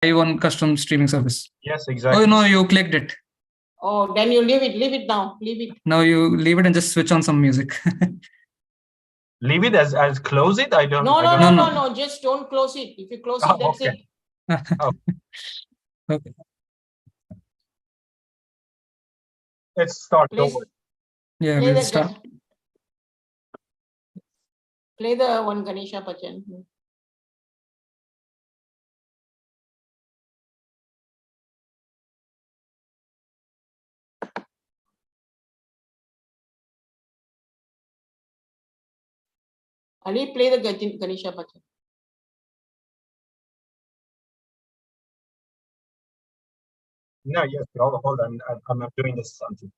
on custom streaming service. Yes, exactly. Oh no, you clicked it. Oh, then you leave it now. Leave it. Now you leave it and just switch on some music. Leave it as close it. I don't. No. Just don't close it. If you close it, that's okay. it. Oh. Okay. Let's start. Please. Yeah, Play we'll start. Play the one Ganesha Bhajan. Ali, play the Ganesha Bhajan. No, yes, hold on. I'm not doing this something.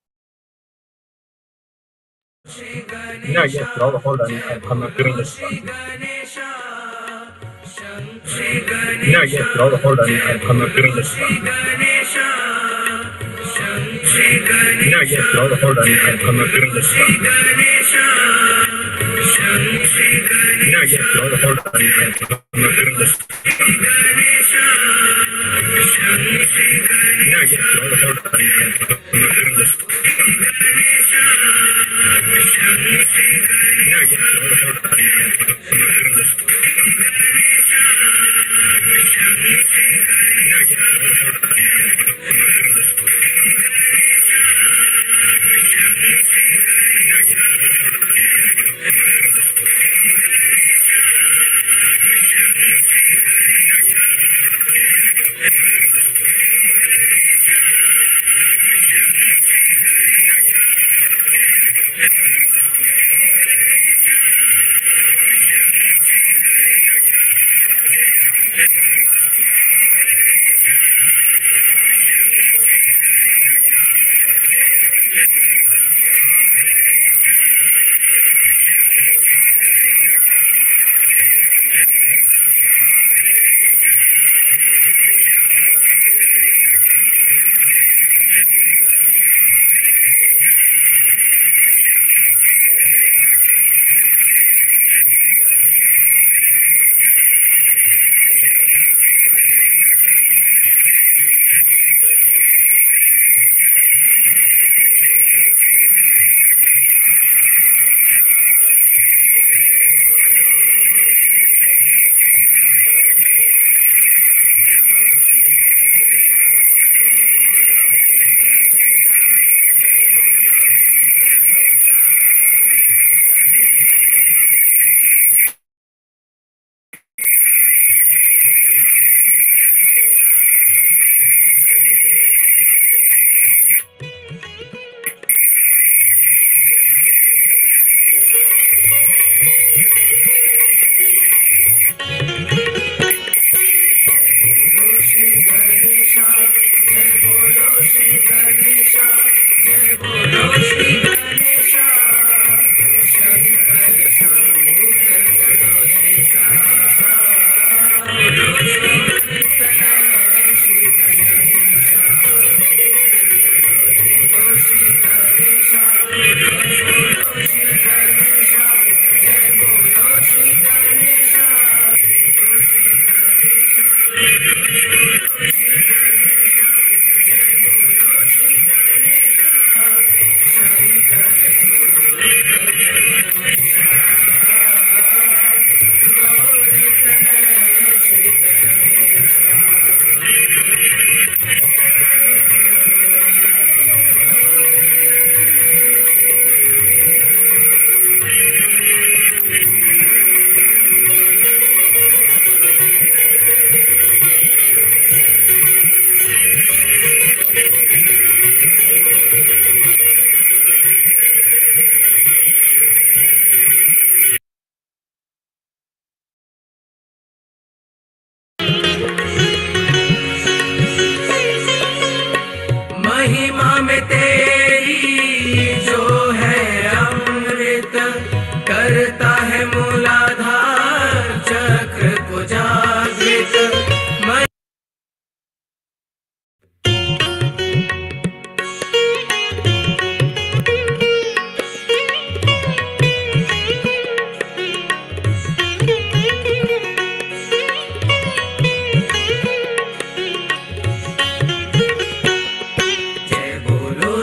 No, yes, hold on. I'm not doing this something. No, yes, hold on. I'm not doing this something. No, yes, hold on. I'm not doing this something. No, yes, hold on. I'm not doing this.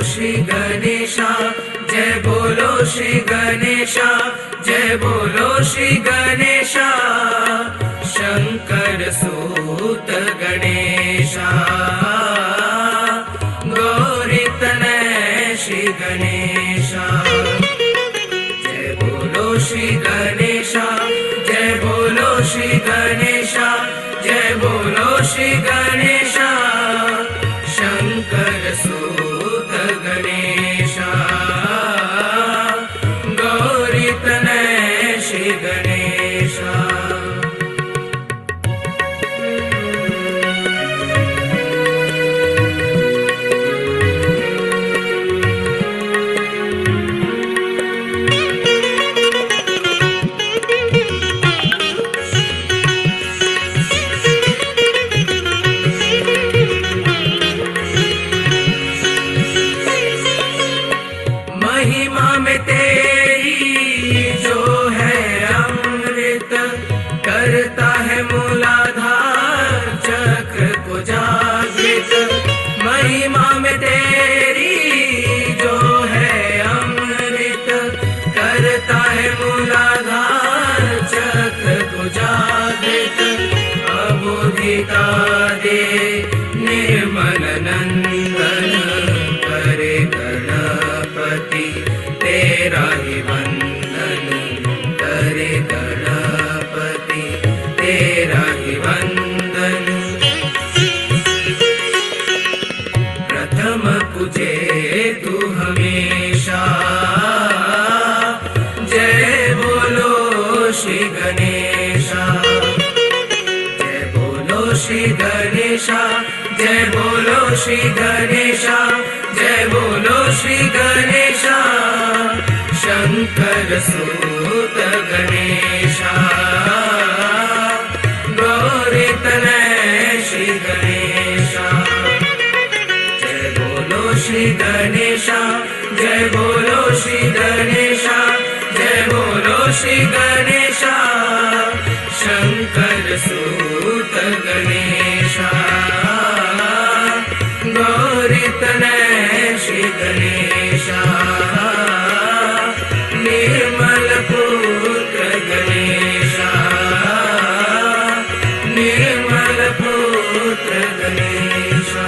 Shri Ganesha, जय बोलो श्री गणेशा, जय बोलो श्री गणेशा, शंकर सूत गणेशा, गौरी तनय श्री गणेशा। जय बोलो श्री गणेशा, जय बोलो श्री गणेशा, जय बोलो श्री गणेशा, शंकर सूत गणेशा, गौरी तनय श्री गणेशा। महिमा में तेरी जो है अमृत, करता है मूलाधार चक्र को जागृत। महिमा में तेरी जो है अमृत, करता है मूलाधार चक्र को जागृत। अबोधिता दे निर्मल नंदन, करे गणपति तेरा ही वंदन, करे गणपति तेरा ही वंदन। प्रथम पूजे तू हमेशा, जय बोलो श्री गणेशा, जय बोलो श्री गणेशा, जय बोलो श्री गणेशा, जय बोलो श्री गणेशा, शंकर सूत गणेशा, गौरी तनय श्री गणेशा। जय बोलो श्री गणेशा, जय बोलो श्री गणेशा, जय बोलो श्री गणेशा, शंकर सूत गणेशा, गौरी तनय श्री गणेशा, निर्मल पुत्र गणेशा, निर्मल पुत्र गणेशा।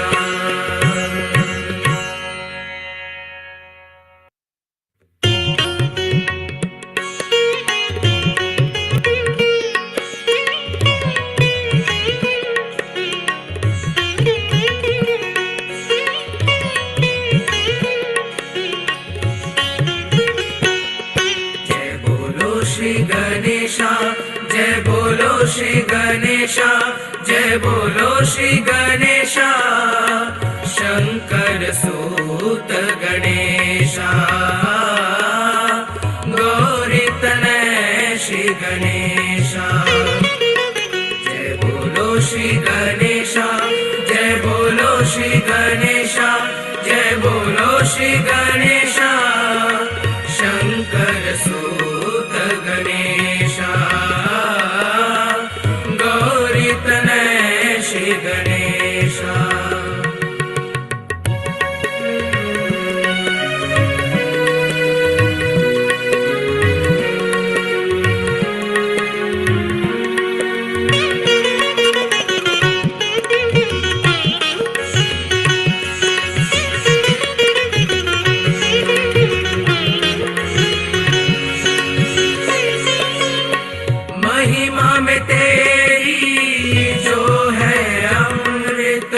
श्री गणेशा, जय बोलो श्री गणेशा, जय बोलो श्री गणेशा, शंकर सूत गणेशा, गौरी तनय श्री गणेशा। जय बोलो श्री गणेशा, जय बोलो श्री गणेशा, जय बोलो श्री गणेशा, शंकर सूत गणेशा, गौरी तनय श्री गणेशा। महिमा में तेरी जो है अमृत,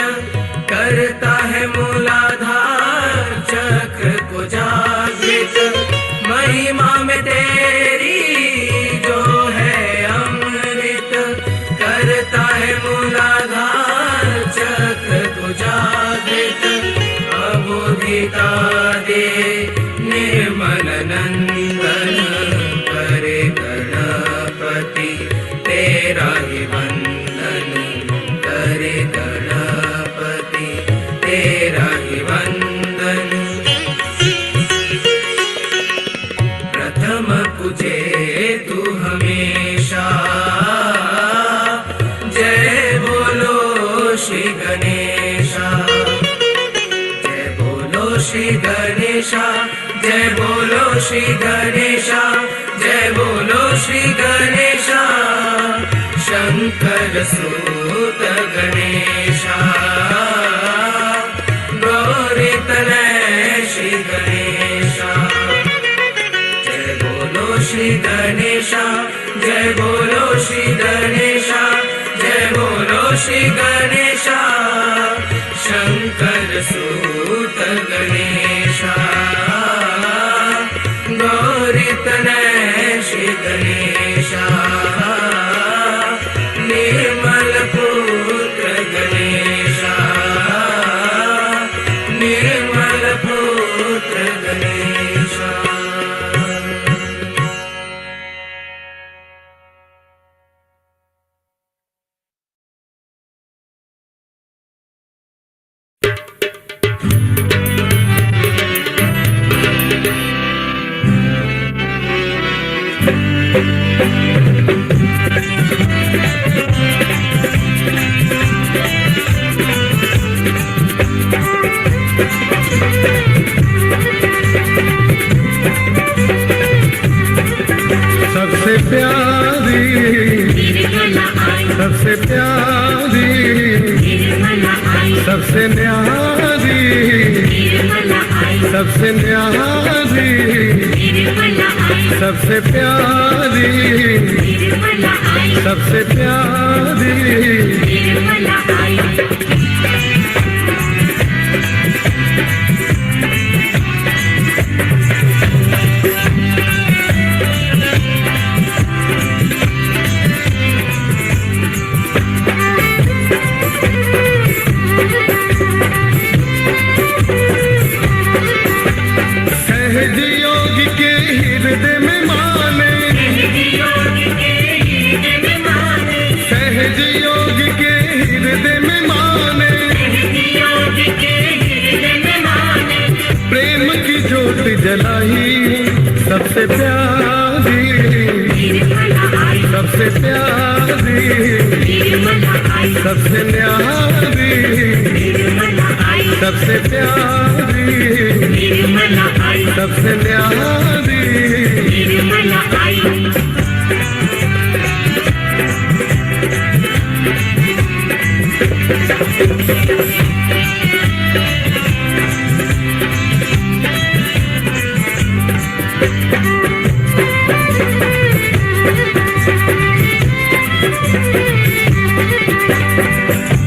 करता है मूलाधार चक्र को जागृत। महिमा में तेरी जो है अमृत, करता है मूलाधार चक्र को जागृत। अबोधिता दे निर्मल नंदन, करे गणपति तेरा ही वंदन, करे गणपति तेरा ही वंदन। प्रथम पूजे तू हमेशा, जय बोलो श्री गणेशा, जय बोलो श्री गणेशा, जय बोलो श्री गणेशा, जय बोलो श्री गणेशा, शंकर सूत गणेशा, गौरी तनय श्री गणेशा, जय बोलो श्री गणेशा, जय बोलो श्री गणेशा, जय बोलो श्री गणेशा, शंकर सूत गणेशा, गौरी तनय श्री गणेशा, निर्मल पुत्र गणेशा, निर्मल पुत्र गणेशा। सबसे प्यारी, सबसे प्यारी, सबसे न्यारी, सबसे न्यारी, सबसे प्यारी, सबसे प्यारी, सहज योग के हृदय में माने, सहज योग के हृदय में माने, प्रेम की ज्योत जलाई, सबसे प्यारी, सबसे प्यारी, सबसे न्यारी, सबसे प्यारी, सबसे न्यारी,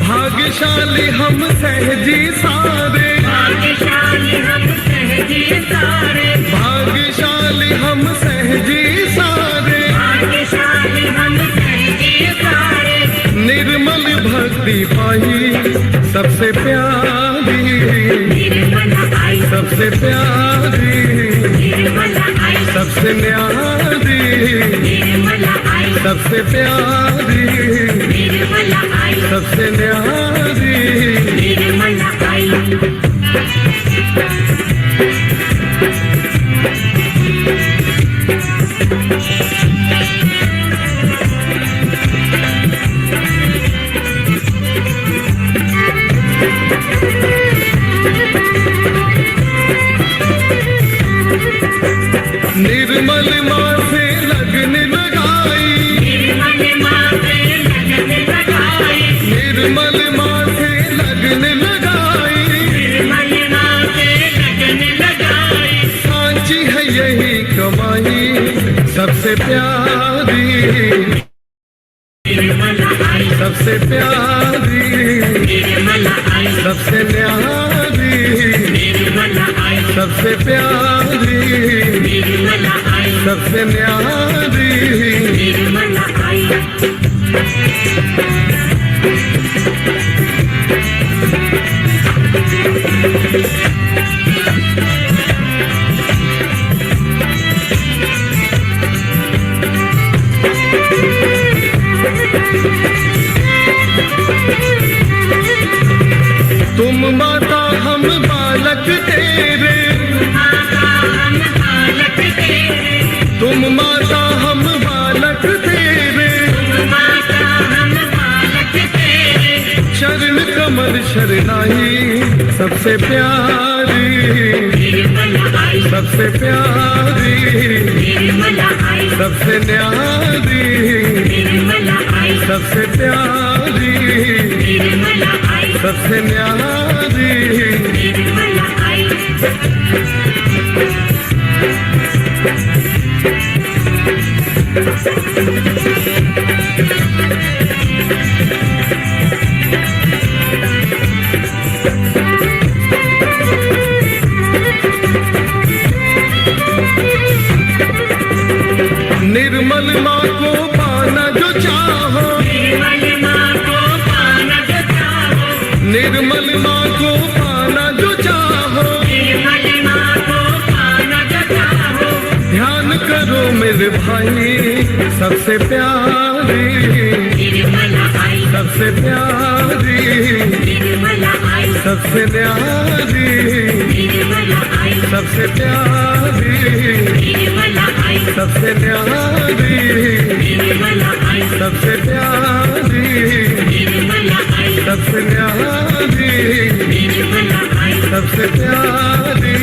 भाग्यशाली हम सहजी सारे, भाग्यशाली हम सहजी सारे, भाग्यशाली हम सहजी सारे, भाग्यशाली हम सहजी सारे, निर्मल भक्ति पाई, सबसे प्यारी, सबसे प्यारी, सबसे न्यारी, सबसे प्यारी, सबसे न्यारी, निर्मल माँ से लगन लगाई, निर्मल माँ से लगन लगाई, निर्मल माँ से लगन लगाई, निर्मल माँ से लगन लगाई, सांची है यही कमाई, सबसे प्यारी, सबसे प्यारी, सबसे न्यारी, सबसे प्यारी, सबसे न्यारी, तुम माता हम बालक तेरे, तुम माता हम बालक तेरे, चरण कमल शरणाई, सबसे प्यारी, सबसे प्यारी, सबसे न्यारी, सबसे प्यारी, सबसे न्यारी। निर्मल माँ को पाना जो चाहो, निर्मल माँ को पाना जो चाहो, निर्मल माँ को पाना जो चाहो, निर्मल माँ को पाना जो चाहो। ध्यान करो मेरे भाई, सबसे प्यारी, सबसे प्यारी, सबसे न्यारी, सबसे प्यारी, सबसे न्यारी, सबसे प्यारी, सबसे न्यारी, सबसे प्यारी।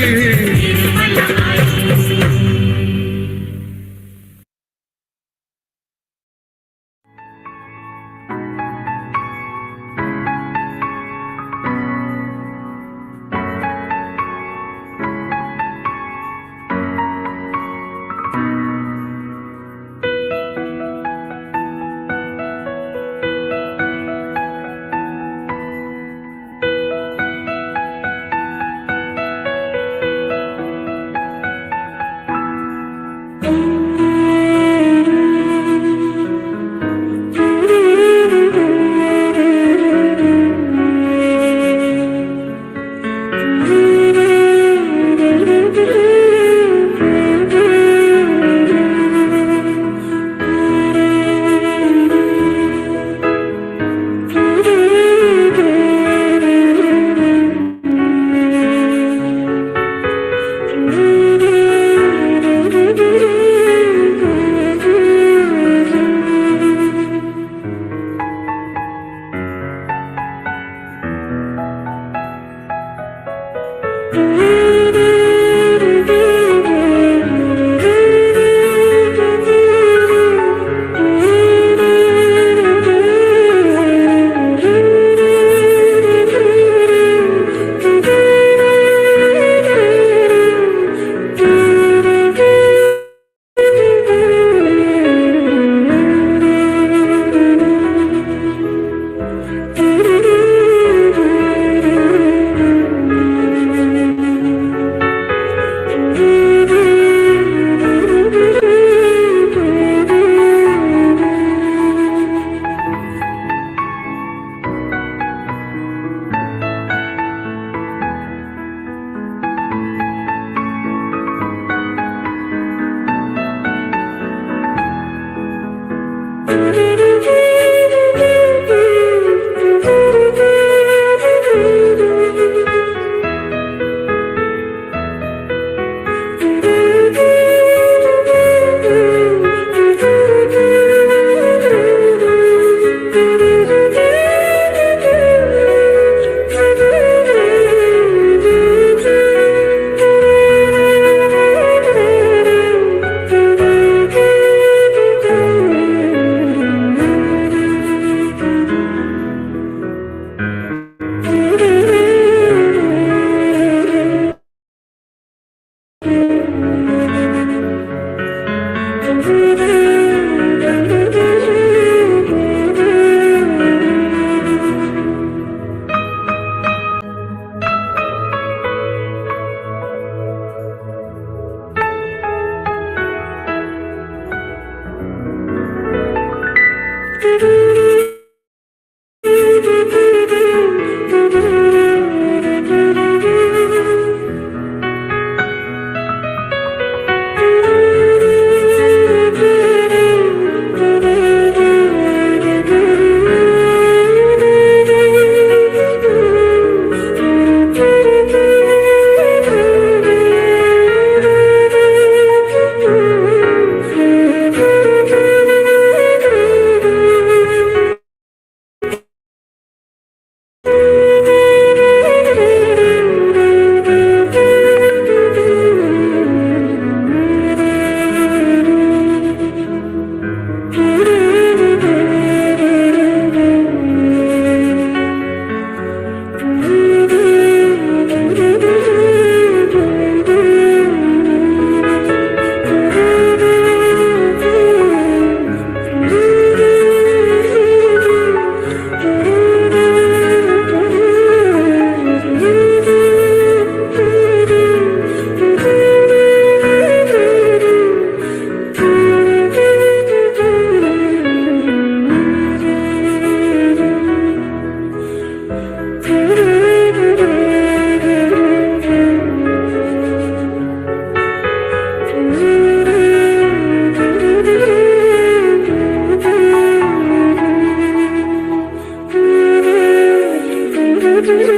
Jai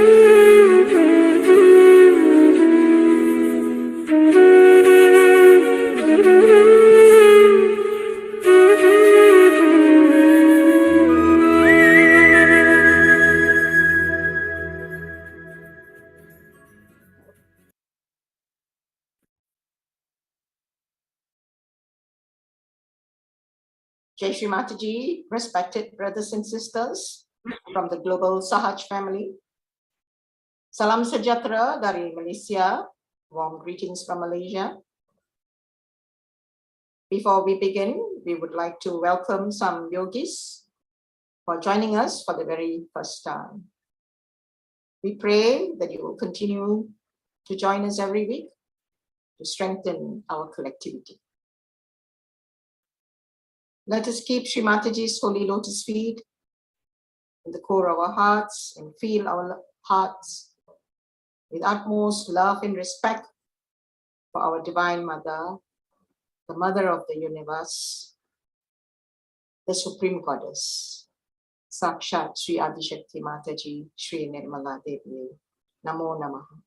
Shri Mataji, respected brothers and sisters from the global Sahaj family. Salam sejahtera dari Malaysia. Warm greetings from Malaysia. Before we begin, we would like to welcome some yogis for joining us for the very first time. We pray that you will continue to join us every week to strengthen our collectivity. Let us keep Shri Mataji's holy lotus feet in the core of our hearts and feel our hearts with utmost love and respect for our Divine Mother, the Mother of the Universe, the Supreme Goddess, Sakshat Shri Adishakti Mataji, Shri Nirmala Devi, Namo Namaha.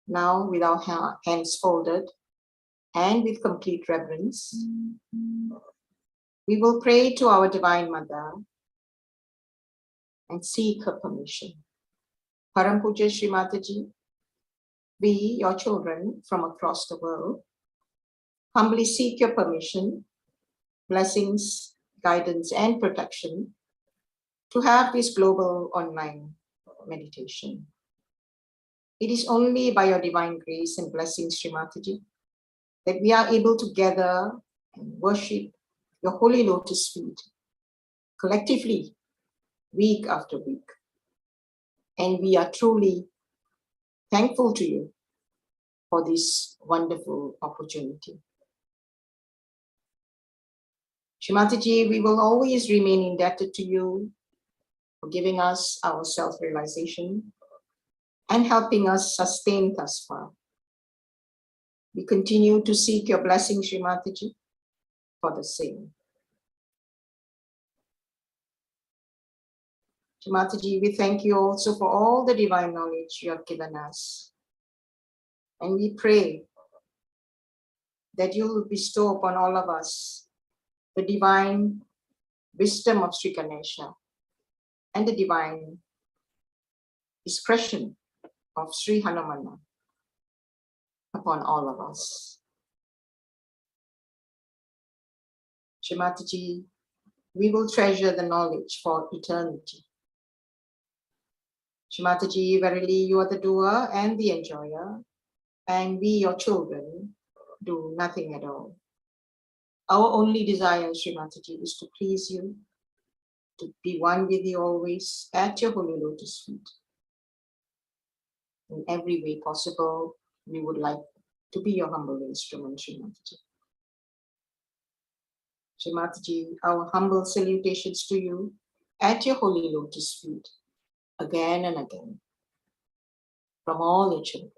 Now, with our hands folded and with complete reverence, we will pray to our Divine Mother and seek her permission. Param Puja Shri Mataji, we, your children from across the world, humbly seek your permission, blessings, guidance, and protection to have this global online meditation. It is only by your divine grace and blessings, Shri Mataji, that we are able to gather and worship your holy lotus feet collectively, week after week. And we are truly thankful to you for this wonderful opportunity. Shri Mataji, we will always remain indebted to you for giving us our self-realization and helping us sustain thus far. We continue to seek your blessing, Shri Mataji, for the same. Shri Mataji, we thank you also for all the divine knowledge you have given us. And we pray that you will bestow upon all of us the divine wisdom of Sri Ganesha and the divine discretion of Sri Hanumana upon all of us. Shri Mataji, we will treasure the knowledge for eternity. Shri Mataji, verily you are the doer and the enjoyer, and we, your children, do nothing at all. Our only desire, Shri Mataji, is to please you, to be one with you always at your holy lotus feet. In every way possible, we would like to be your humble instrument, Shri Mataji. Shri Mataji, our humble salutations to you at your holy lotus feet, again and again, from all your children.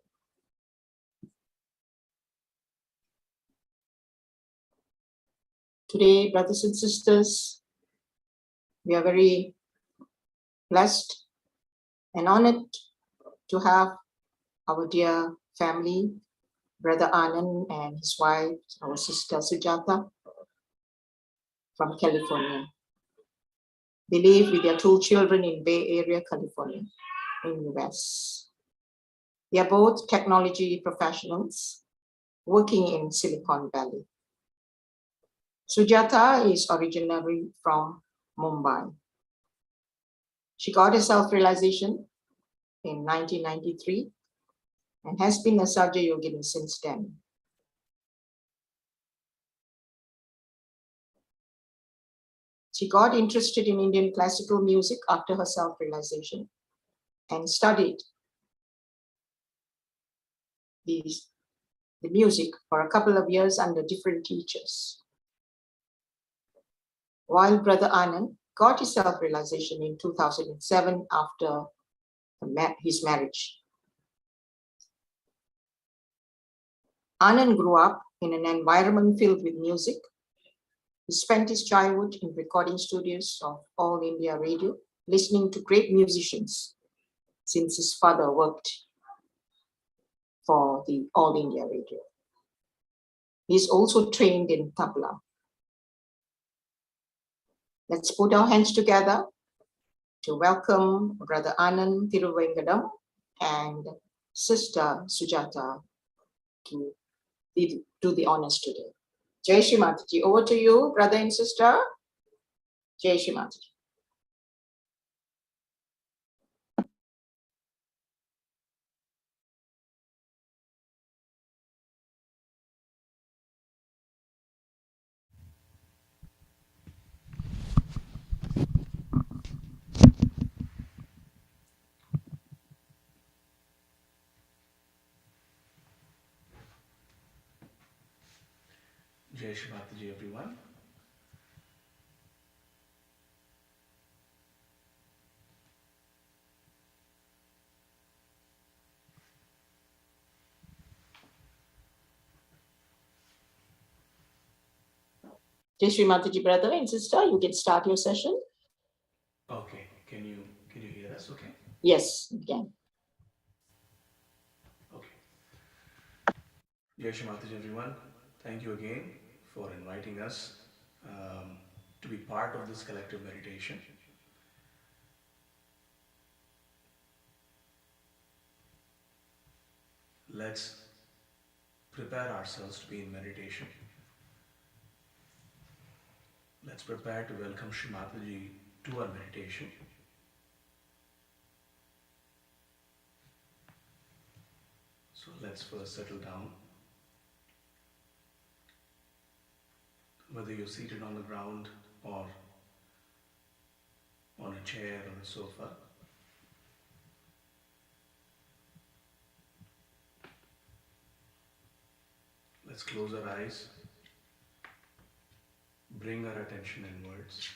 Today, brothers and sisters, we are very blessed and honored to have our dear family, Brother Anand and his wife, our sister Sujata, from California. They live with their 2 children in Bay Area, California, in the US. They are both technology professionals working in Silicon Valley. Sujata is originally from Mumbai. She got her self-realization in 1993 and has been a Sahaja Yogini since then. She got interested in Indian classical music after her self-realization and studied the music for a couple of years under different teachers. While Brother Anand got his self-realization in 2007 after his marriage. Anand grew up in an environment filled with music He spent his childhood in recording studios of All India Radio, listening to great musicians, since his father worked for the All India Radio. He is also trained in tabla. Let's put our hands together to welcome Brother Anand Thiruvengadam and Sister Sujata to do the honors today. Jai Shri Mataji, over to you, brother and sister. Jai Shri Mataji. Jai Shri Mataji, everyone. Jai Shri Mataji, brother and sister, you can start your session. Okay, can you hear us? Okay. Yes, you can. Okay. Jai Shri Mataji, everyone. Thank you again for inviting us to be part of this collective meditation. Let's prepare ourselves to be in meditation. Let's prepare to welcome Shri Mataji to our meditation. So let's first settle down. Whether you're seated on the ground or on a chair or a sofa, let's close our eyes, bring our attention inwards.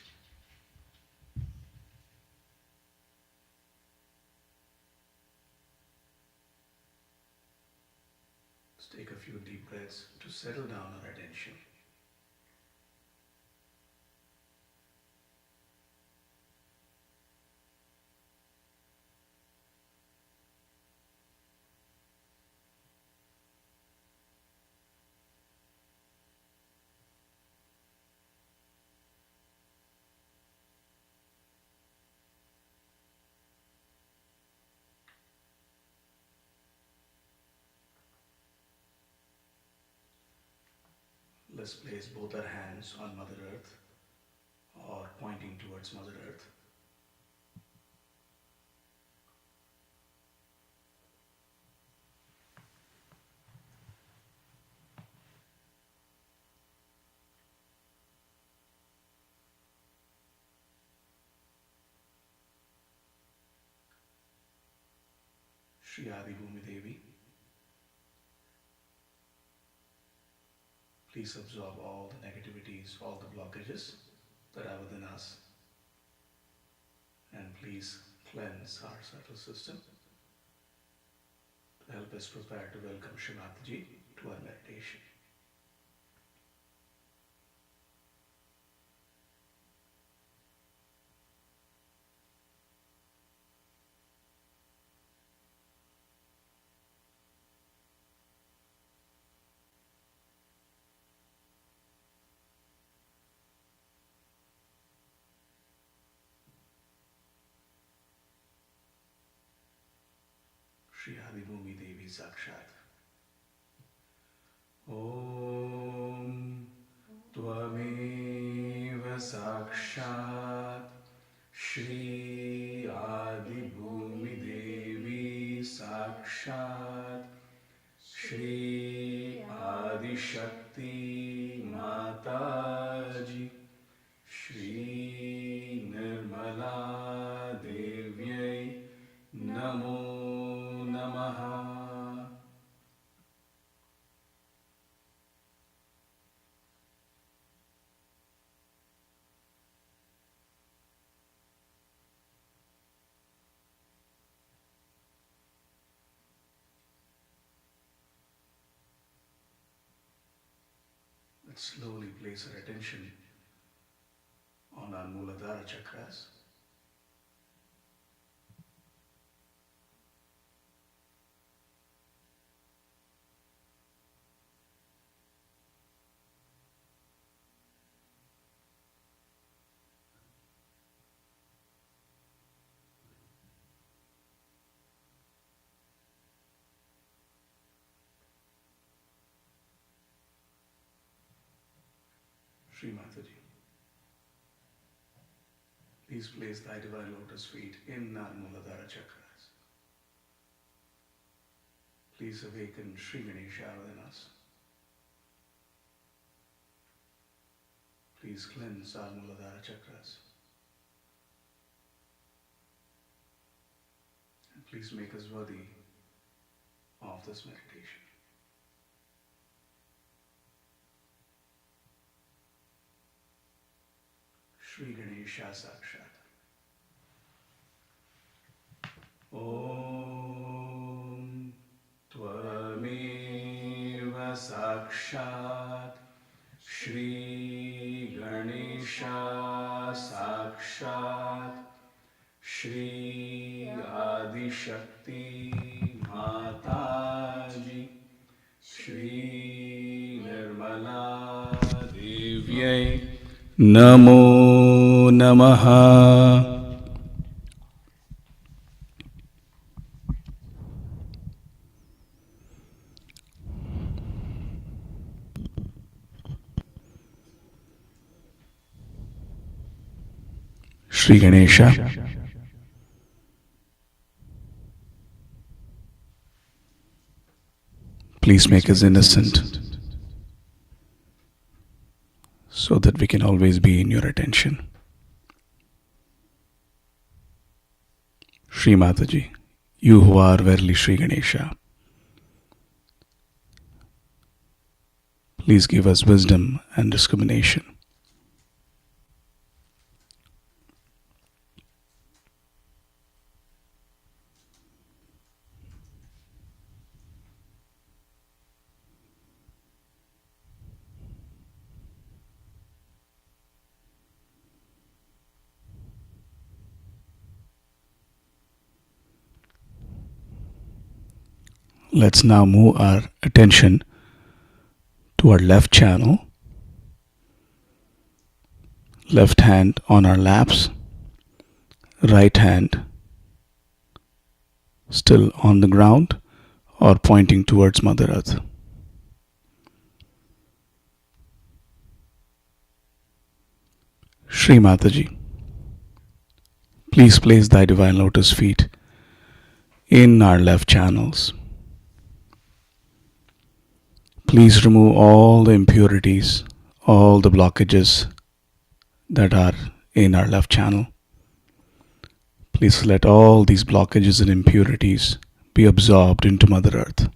Let's take a few deep breaths to settle down our attention. Let's place both our hands on Mother Earth or pointing towards Mother Earth. Shri Adi Bhumi Devi, please absorb all the negativities, all the blockages that are within us, and please cleanse our subtle system to help us prepare to welcome Shri Mataji to our meditation. Shri Adi Bhumi Devi Sakshat. Om Tvameva Sakshat Shri Adi Bhumi Devi Sakshat Shri Adi Shakti Mataji Shri Nirmala Devyai Namo Namaha. Let's slowly place our attention on our Muladhara chakras. Shri Mataji, please place thy divine lotus feet in our Muladhara chakras. Please awaken Shri Ganesha within us. Please cleanse our Muladhara chakras. And please make us worthy of this meditation. Shri Ganesha Sakshat. Om Tvameva Sakshat Shri Ganesha Sakshat Shri Adi Shakti Mataji Shri Nirmala Devyai Namo Namaha. Shri Ganesha, please make us innocent so that we can always be in your attention. Shri Mataji, you who are verily Shri Ganesha, please give us wisdom and discrimination. Let's now move our attention to our left channel, left hand on our laps, right hand still on the ground or pointing towards Mother Earth. Shri Mataji, please place thy divine lotus feet in our left channels. Please remove all the impurities, all the blockages that are in our left channel. Please let all these blockages and impurities be absorbed into Mother Earth.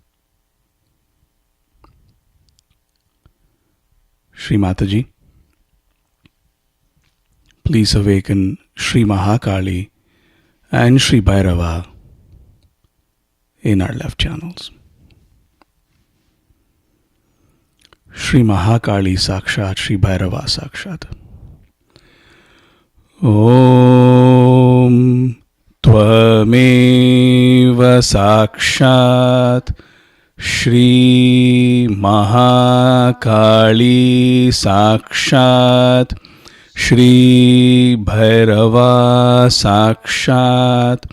Shri Mataji, please awaken Shri Mahakali and Shri Bhairava in our left channels. Shri Mahakali Sakshat, Shri Bhairava Sakshat. Om Tvameva Sakshat Shri Mahakali Sakshat Shri Bhairava Sakshat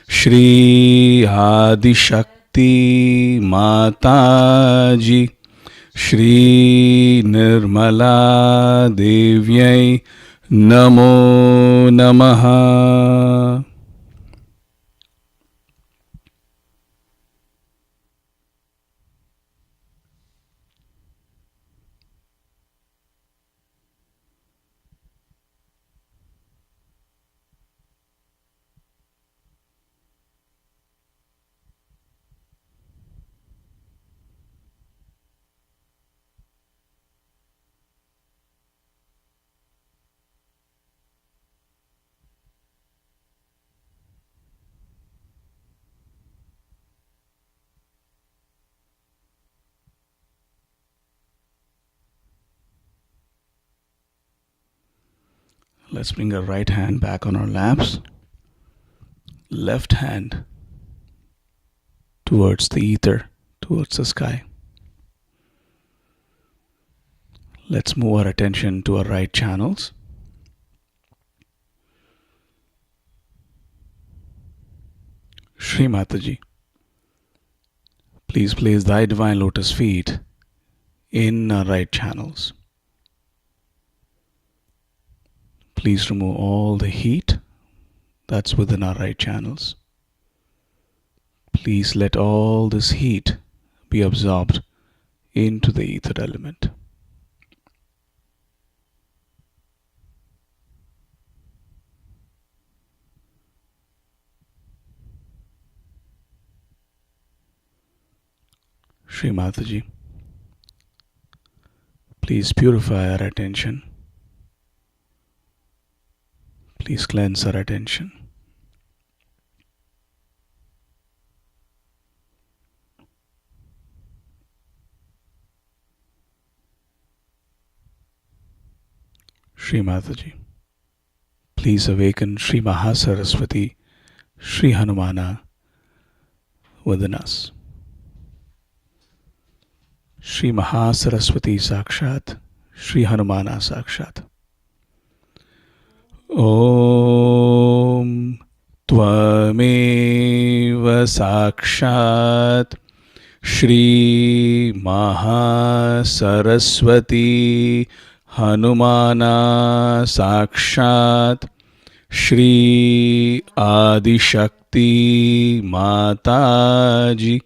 Shri Adi Shakti Mataji Shri Nirmala Devyai Namo Namaha. Let's bring our right hand back on our laps. Left hand towards the ether, towards the sky. Let's move our attention to our right channels. Shri Mataji, please place thy divine lotus feet in our right channels. Please remove all the heat that's within our right channels. Please let all this heat be absorbed into the ether element. Shri Mataji, please purify our attention. Please cleanse our attention. Shri Mataji, please awaken Shri Mahasaraswati, Shri Hanumana within us. Shri Mahasaraswati Sakshat, Shri Hanumana Sakshat. Om Tvameva Sakshat Shri Mahasaraswati Hanumana Sakshat Shri Adishakti Mataji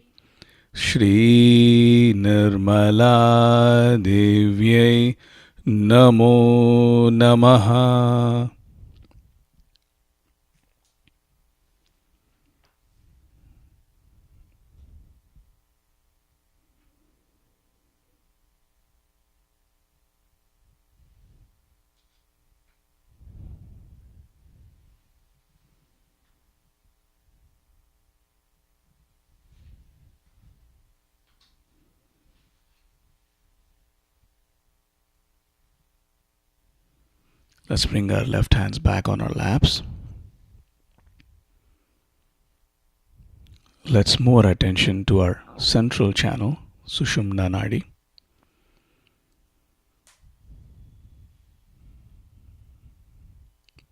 Shri Nirmala Devyai Namo Namaha. Let's bring our left hands back on our laps. Let's move our attention to our central channel, Sushumna Nadi.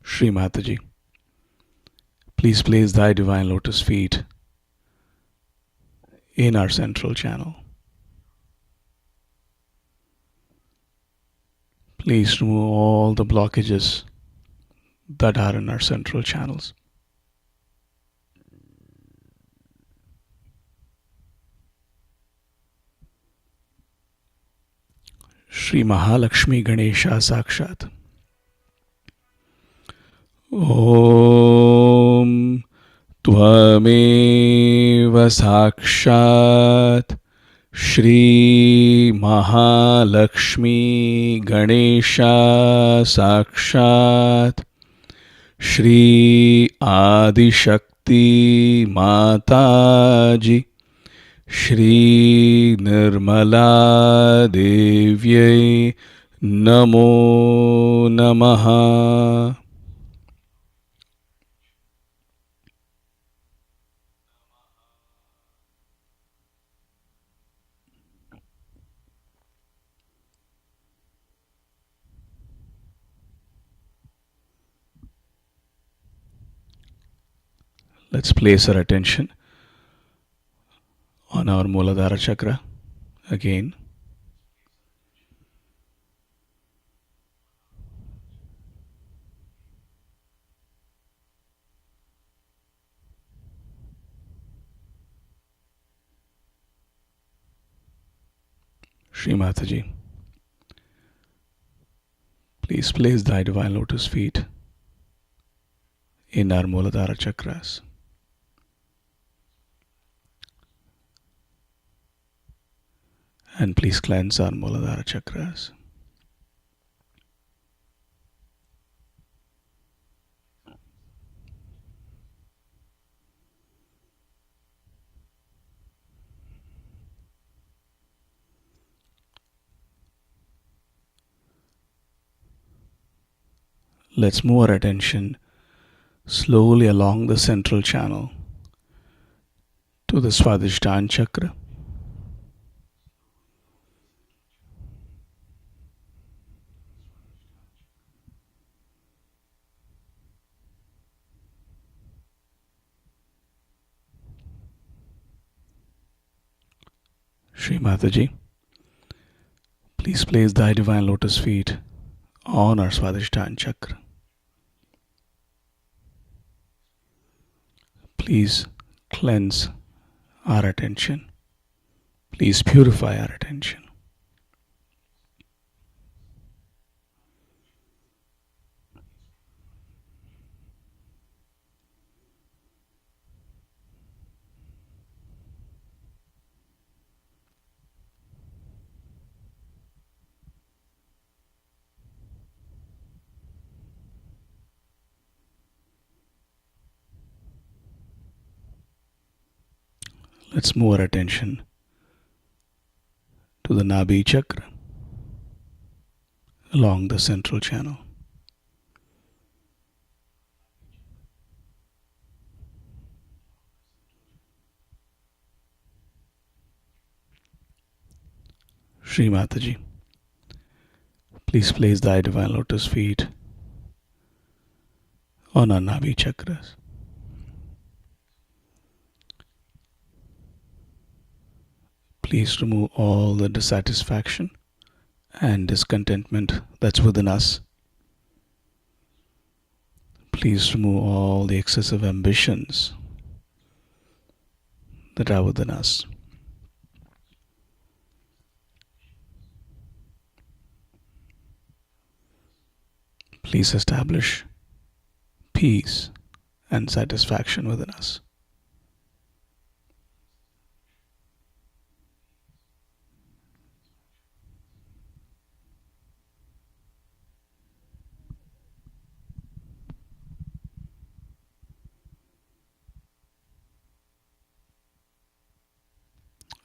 Shri Mataji, please place thy divine lotus feet in our central channel. Please remove all the blockages that are in our central channels. Shri Mahalakshmi Ganesha Sakshat. Om Tvameva Sakshat Shri Mahalakshmi Ganesha Sakshat Shri Adishakti Mataji Shri Nirmala Devyai Namo Namaha. Let's place our attention on our Muladhara chakra again. Shri Mataji, please place thy divine lotus feet in our Muladhara chakras. And please cleanse our Muladhara chakras. let's move our attention slowly along the central channel to the Swadhisthana chakra. Shri Mataji, please place thy divine lotus feet on our Swadhisthana chakra. Please cleanse our attention. Please purify our attention. Let's move our attention to the Nabhi chakra along the central channel. Shri Mataji, please place thy divine lotus feet on our Nabhi chakras. Please remove all the dissatisfaction and discontentment that's within us. Please remove all the excessive ambitions that are within us. Please establish peace and satisfaction within us.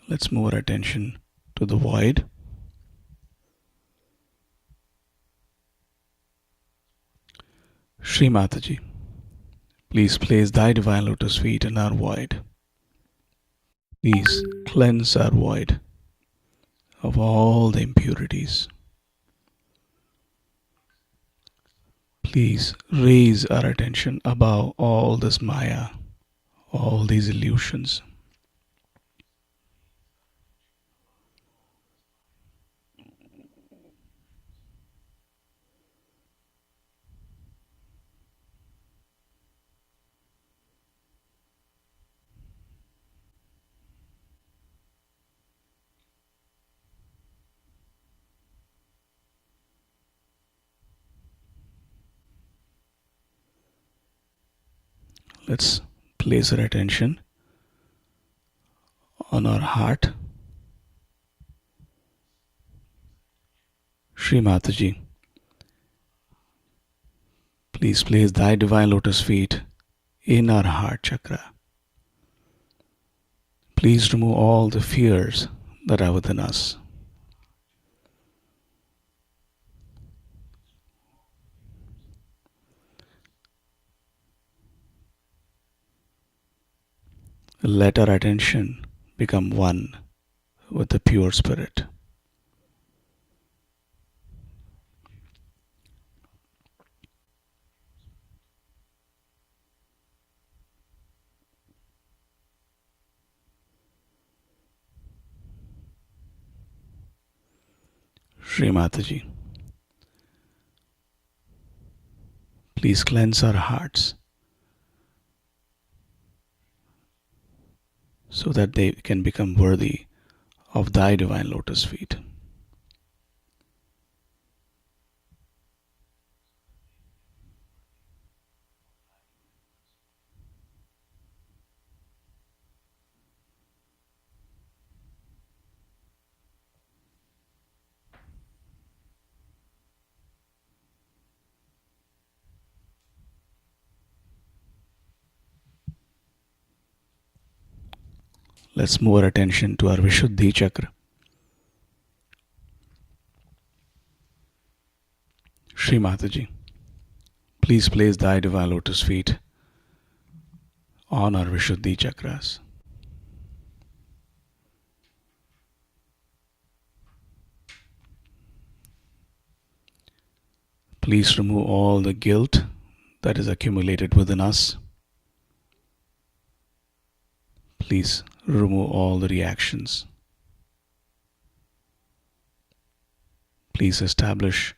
Let's move our attention to the void. Shri Mataji, please place thy divine lotus feet in our void. Please cleanse our void of all the impurities. Please raise our attention above all this Maya, all these illusions. Let's place our attention on our heart. Shri Mataji, please place thy divine lotus feet in our heart chakra. Please remove all the fears that are within us. Let our attention become one with the pure spirit. Shri Mataji, please cleanse our hearts so that they can become worthy of thy divine lotus feet. Let's move our attention to our Vishuddhi chakra. Shri Mataji, Please place thy divine lotus feet on our Vishuddhi chakras. Please remove all the guilt that is accumulated within us. Please remove all the reactions. Please establish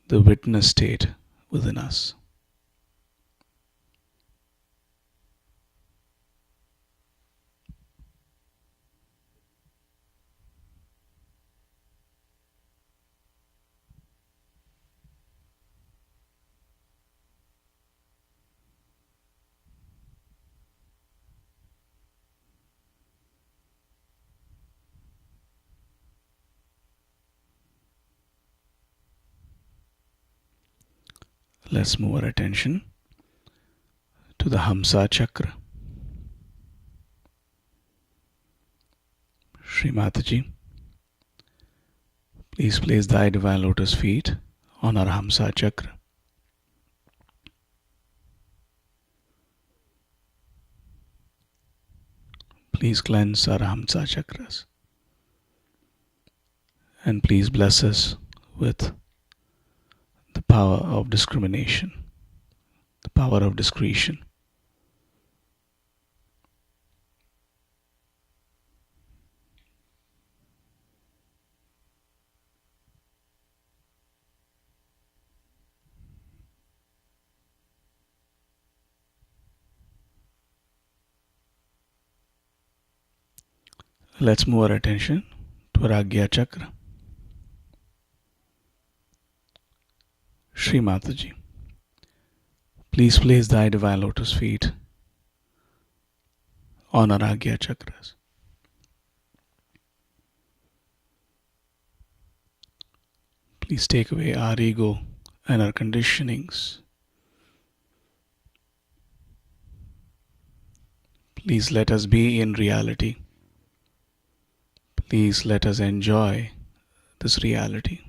the witness state within us. Let's move our attention to the Hamsa chakra. Shri Mataji, please place thy divine lotus feet on our Hamsa chakra. Please cleanse our Hamsa chakras. And please bless us with the power of discrimination, the power of discretion. Let's move our attention to our Agya chakra. Shri Mataji, please place thy divine lotus feet on our Agya chakras. Please take away our ego and our conditionings. Please let us be in reality. Please let us enjoy this reality.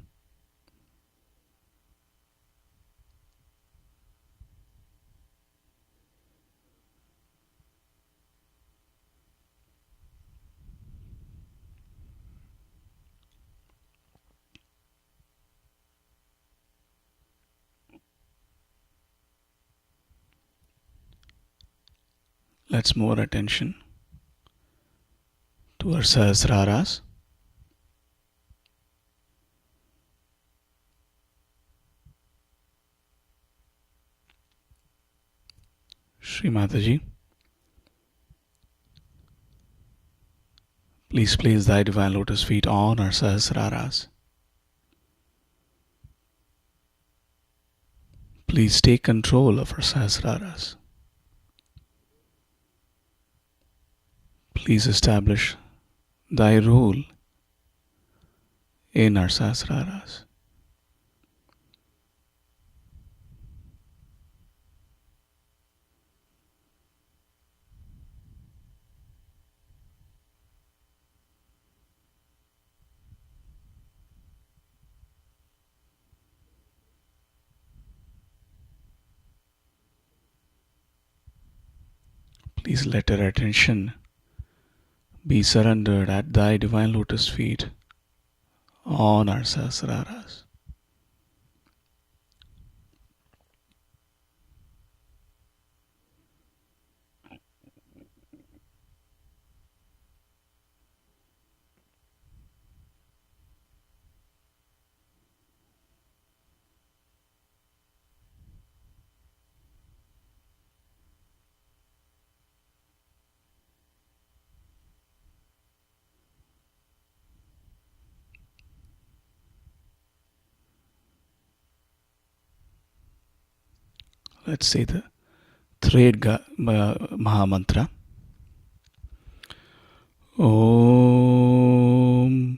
Let's move our attention to our Sahasraras. Shri Mataji, please place thy divine lotus feet on our Sahasraras. Please take control of our Sahasraras. Please establish thy rule in our Sahasraras. Please let our attention be surrendered at thy divine lotus feet on our Sahasraras. Let's say the third Mahamantra. Om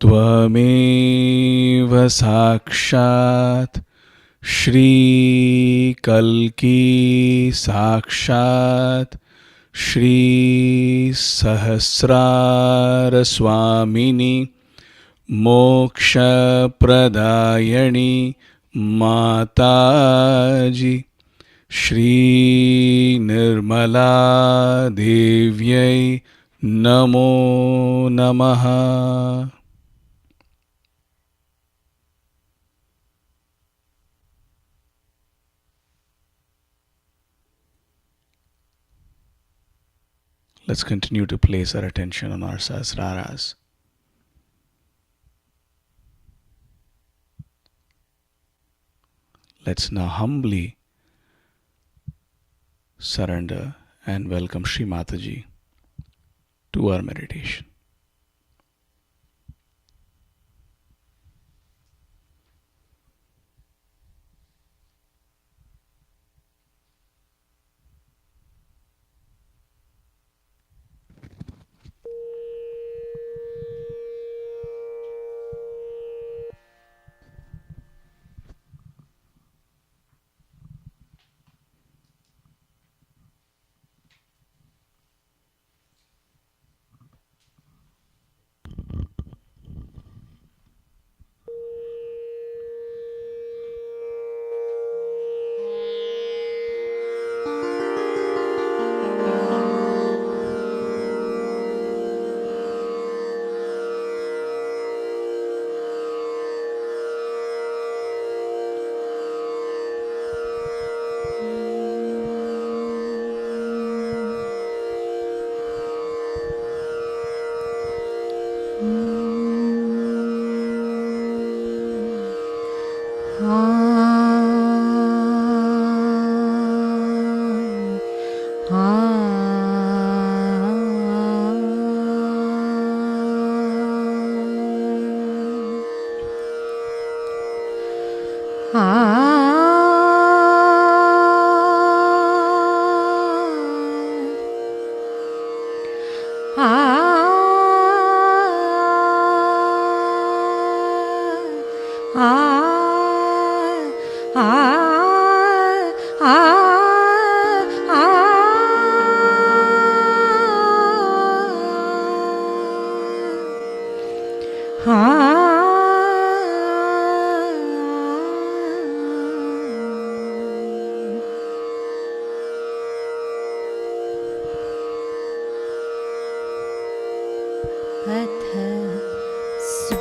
Tvameva Sakshat Shri Kalki Sakshat Shri Sahasrara Swamini Moksha Pradayani Mataji. Shri Nirmala Devyai Namo Namaha. Let's continue to place our attention on our Sahasraras. Let's now humbly surrender and welcome Shri Mataji to our meditation.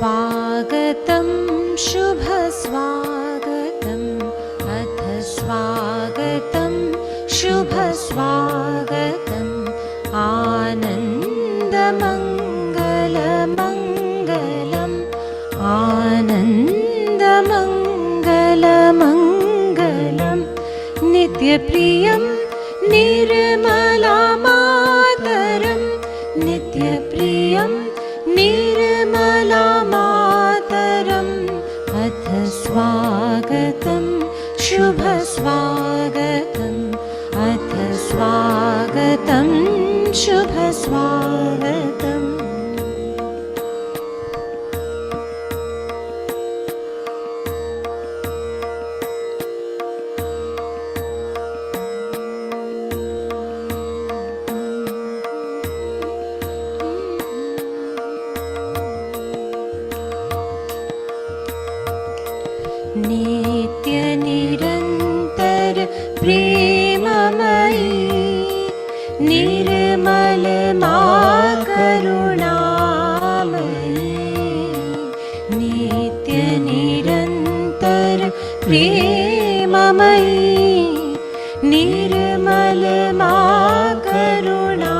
स्वागतं शुभ स्वागतम् अथ स्वागतं शुभ स्वागतम् आनन्दमङ्गलमङ्गलम् आनन्दमङ्गलमङ्गलम् नित्यप्रियं निर्मलामातरं नित्यप्रियं निर्मलामातरम् अथ स्वागतं शुभ स्वागतम् अथ स्वागतं शुभ स्वागतम् नित्य निरन्तर प्रेममयी निर्मल मा करुणामयी नित्य निरन्तर प्रेममयी निर्मल मा करुणामयी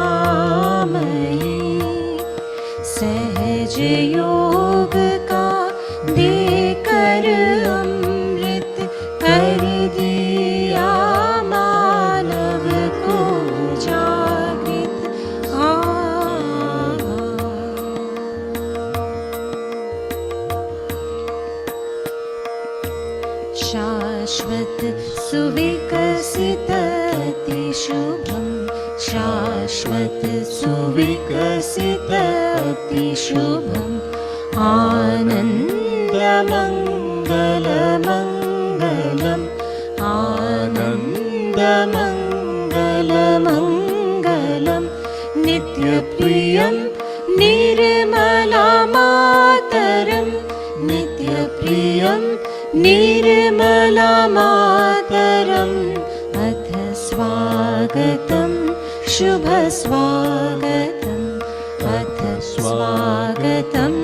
सहज योग का देकर अमृत कर दिया मानव को जागृत शाश्वत सुविकसित अति शुभम शाश्वत सुविकसित अति शुभम आनन्दमङ्गलमङ्गलम् आनन्दमङ्गलमङ्गलम् नित्यप्रियं निर्मलामातरं नित्यप्रियं निर्मलमातरम् अथ स्वागतं शुभस्वागतम् अथ स्वागतं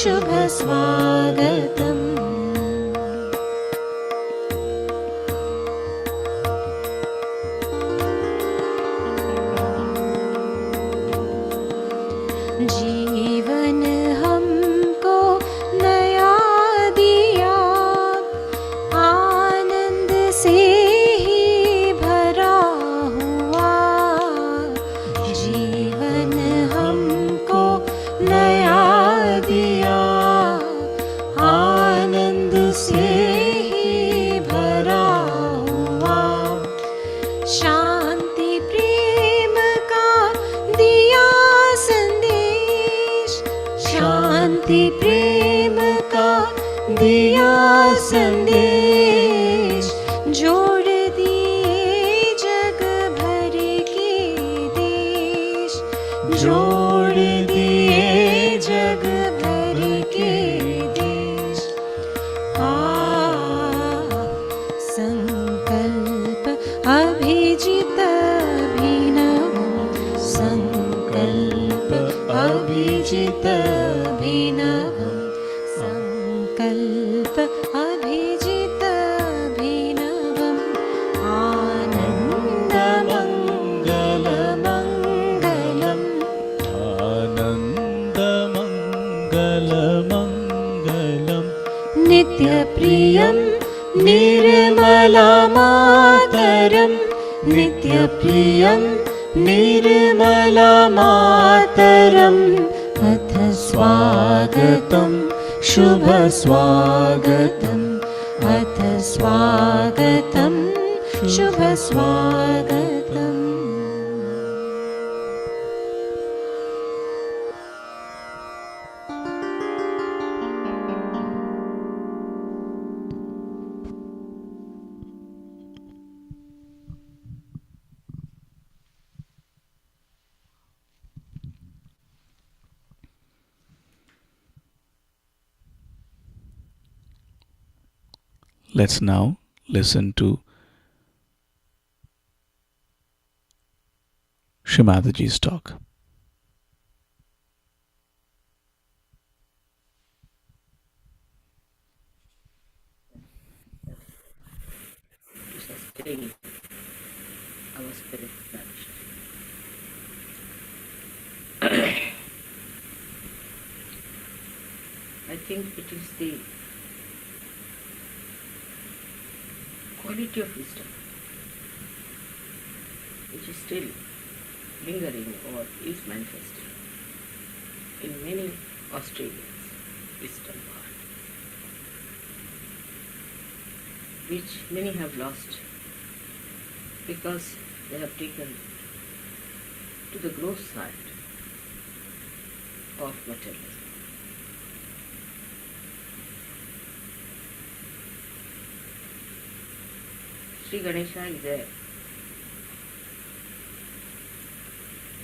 शुभस्वागतम् जीवन हमको नया दिया, आनंद से ही भरा हुआ। जीवन हमको नया दिया, आनंद से ही भरा हुआ। शांति प्रेम का दिया संदेश, शांति प्रेम का दिया संदेश। जोड़ दिए जग भर के देश, जोड़ दिए जग भर के देश। संकल्प अभिजित अभिनवम्, संकल्प अभिजित अभिनवम्, संकल्प अभिजित अभिनवम्। आनन्दमङ्गलमङ्गलम्, आनन्दमङ्गलमङ्गलम् नित्यप्रियं निर्मलमातरम्, नित्यप्रियं निर्मलमातरम् अथ स्वागतं शुभस्वागतम् अथ स्वागतं शुभस्वागतम्। Let's now listen to Shri Mataji's talk. To sustain our spirit flourish. I think it is the quality of wisdom which is still lingering or is manifesting in many Australians' wisdom world, which many have lost because they have taken to the gross side of materialism. Sri Ganesha is a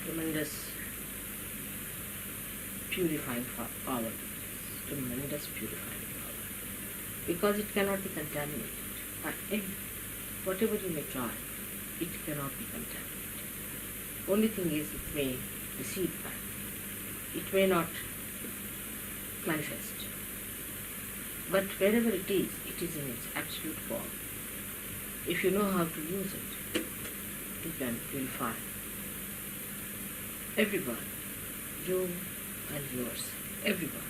tremendous purifying power, tremendous purifying power, because it cannot be contaminated. Whatever you may try, it cannot be contaminated. Only thing is, it may recede back. It may not manifest. But wherever it is in its absolute form. If you know how to use it, you can purify everyone, you and yours, everyone.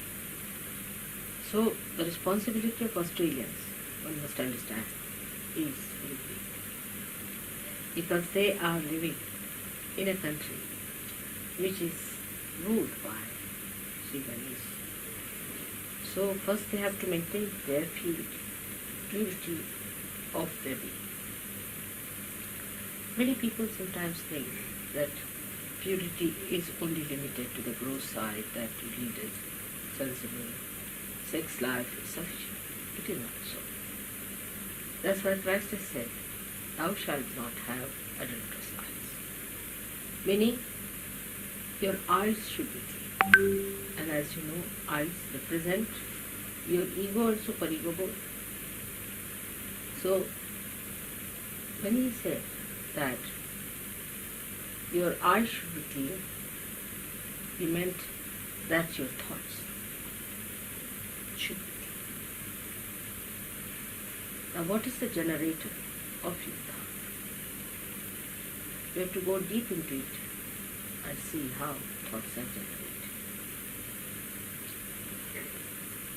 So the responsibility of Australians, one must understand, is very big, because they are living in a country which is ruled by Sri Ganesha. So first they have to maintain their purity of their being. Many people sometimes think that purity is only limited to the gross side, that you lead a sensible sex life is sufficient. It is not so. That's why Christ has said, "Thou shalt not have adulterous eyes." Meaning, your eyes should be clean. And as you know, eyes represent your ego and superego both. So, when he said that your eyes should be clear, he meant that your thoughts should be clear. Now, what is the generator of your thought? We have to go deep into it and see how thoughts are generated.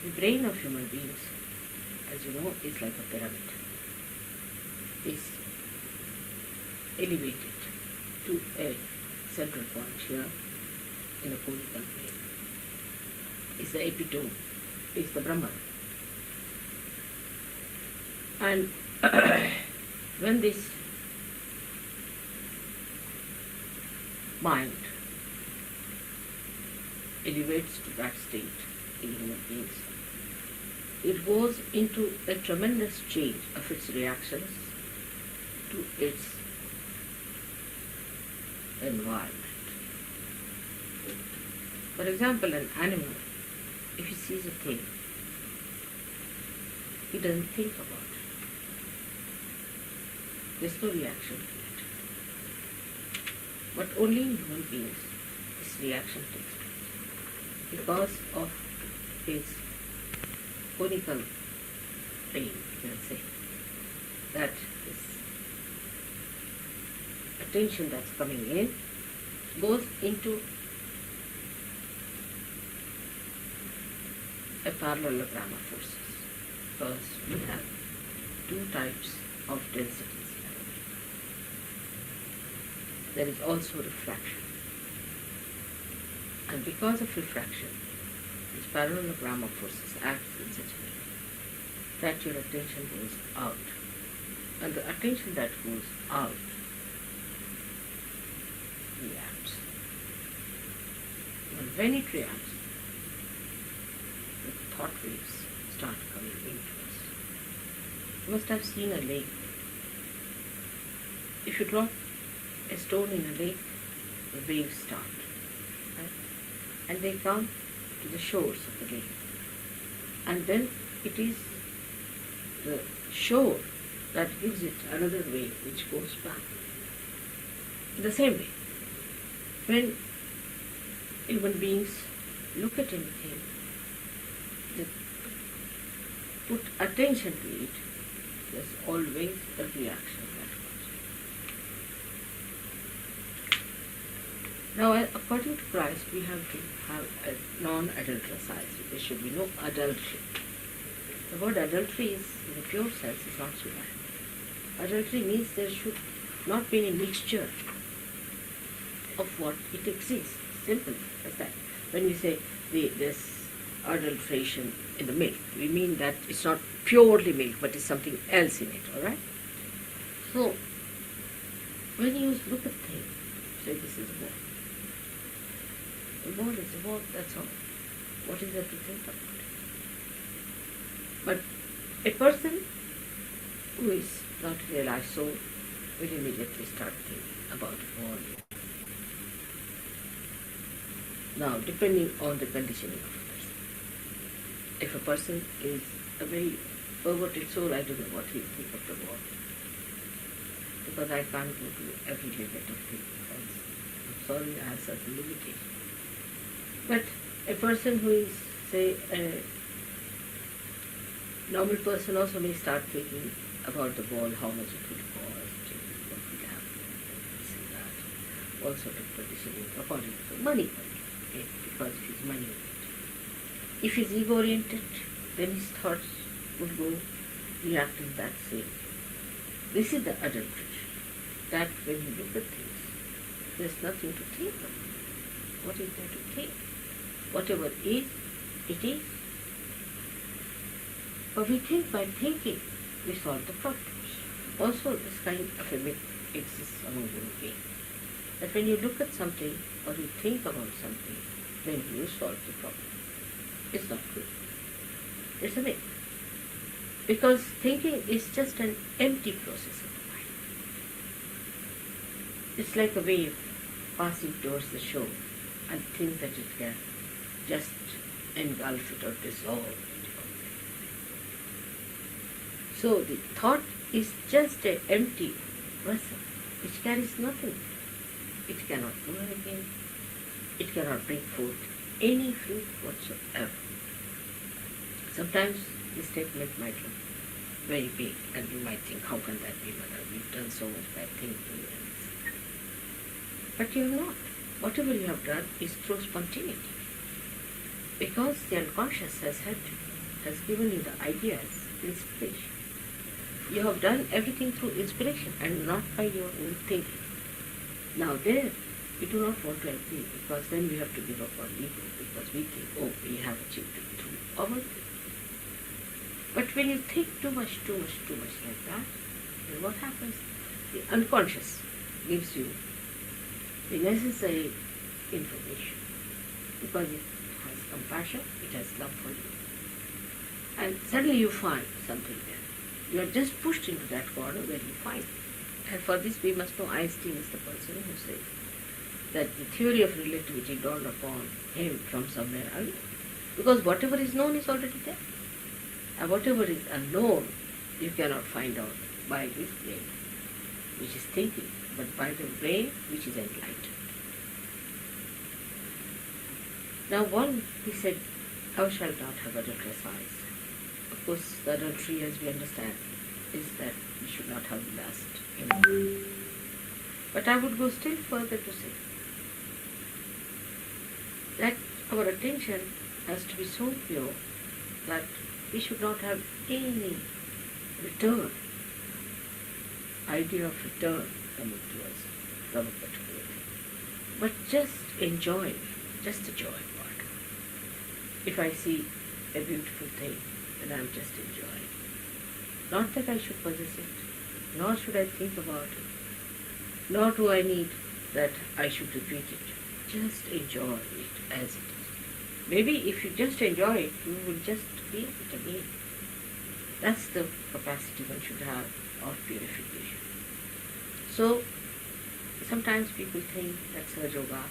The brain of human beings, as you know, is like a pyramid. It's elevated to a central point here in the conical plane. It's the epitome, it's the Brahman. And when this mind elevates to that state in human beings, it goes into a tremendous change of its reactions to its environment. For example, an animal, if he sees a thing, he doesn't think about it. There's no reaction to it. But only in human beings this reaction takes place because of his conical plane, you can say, that this attention that's coming in goes into a parallelogram of forces, because we have two types of densities. There is also refraction. And because of refraction, this parallelogram of forces acts in such a way that your attention goes out. And the attention that goes out reacts. And when it reacts, the thought waves start coming into us. You must have seen a lake. If you drop a stone in a lake, the waves start. Right? And they come to the shores of the lake. And then it is the shore that gives it another wave which goes back. In the same way, when human beings look at anything, they put attention to it, there's always a reaction that comes. Now, according to Christ, we have to have a non-adulterous eyes. There should be no adultery. The word adultery is, in a pure sense, is not so bad. Adultery means there should not be any mixture of what it exists. Simple as that. When we say there's adulteration in the milk, we mean that it's not purely milk, but it's something else in it, all right? So, when you look at things, say this is a ball. The ball is a ball, that's all. What is there to think about it? But a person who is not realized so will immediately start thinking about a ball. Now, depending on the conditioning of a person. If a person is a very perverted soul, I don't know what he'll think of the ball. Because I can't go to every limit of thing. I'm sorry, I have certain limitations. But a person who is, say, a normal person also may start thinking about the ball, how much it will cost, what will happen, this and that, all sort of conditioning according to money, okay, because it is money oriented. If he is ego oriented, then his thoughts would go react in that same way. This is the adultery, that when you look at things, there's nothing to think of. What is there to think? Whatever is, it is. But we think by thinking, we solve the problems. Also, this kind of a myth exists among human beings. That when you look at something or you think about something, then you solve the problem. It's not true. It's a myth. Because thinking is just an empty process of the mind. It's like a wave passing towards the shore and think that it can just engulf it or dissolve it. So the thought is just an empty vessel which carries nothing. It cannot do anything. It cannot bring forth any fruit whatsoever. Sometimes the statement might look very big and you might think, how can that be, Mother? We've done so much bad things to you. But you have not. Whatever you have done is through spontaneity. Because the unconscious has helped you, has given you the ideas, inspiration. You have done everything through inspiration and not by your own thinking. Now there, we do not want to agree because then we have to give up our ego because we think, oh, we have achieved it through our thinking. But when you think too much like that, then what happens? The unconscious gives you the necessary information because it has compassion, it has love for you. And suddenly you find something there. You are just pushed into that corner where you find. And for this we must know Einstein is the person who says that the theory of relativity dawned upon him from somewhere else. Because whatever is known is already there. And whatever is unknown, you cannot find out by this brain, which is thinking, but by the brain which is enlightened. Now one, he said, thou shalt not have adulterous eyes. Of course, the adultery, as we understand, is that we should not have lust. But I would go still further to say that our attention has to be so pure that we should not have any return, idea of return coming to us from a particular thing. But just enjoy, just the joy part. If I see a beautiful thing, then I'm just enjoying. Not that I should possess it, nor should I think about it, nor do I need that I should repeat it. Just enjoy it as it is. Maybe if you just enjoy it, you will just feel it again. That's the capacity one should have of purification. So, sometimes people think that Sahaja Yoga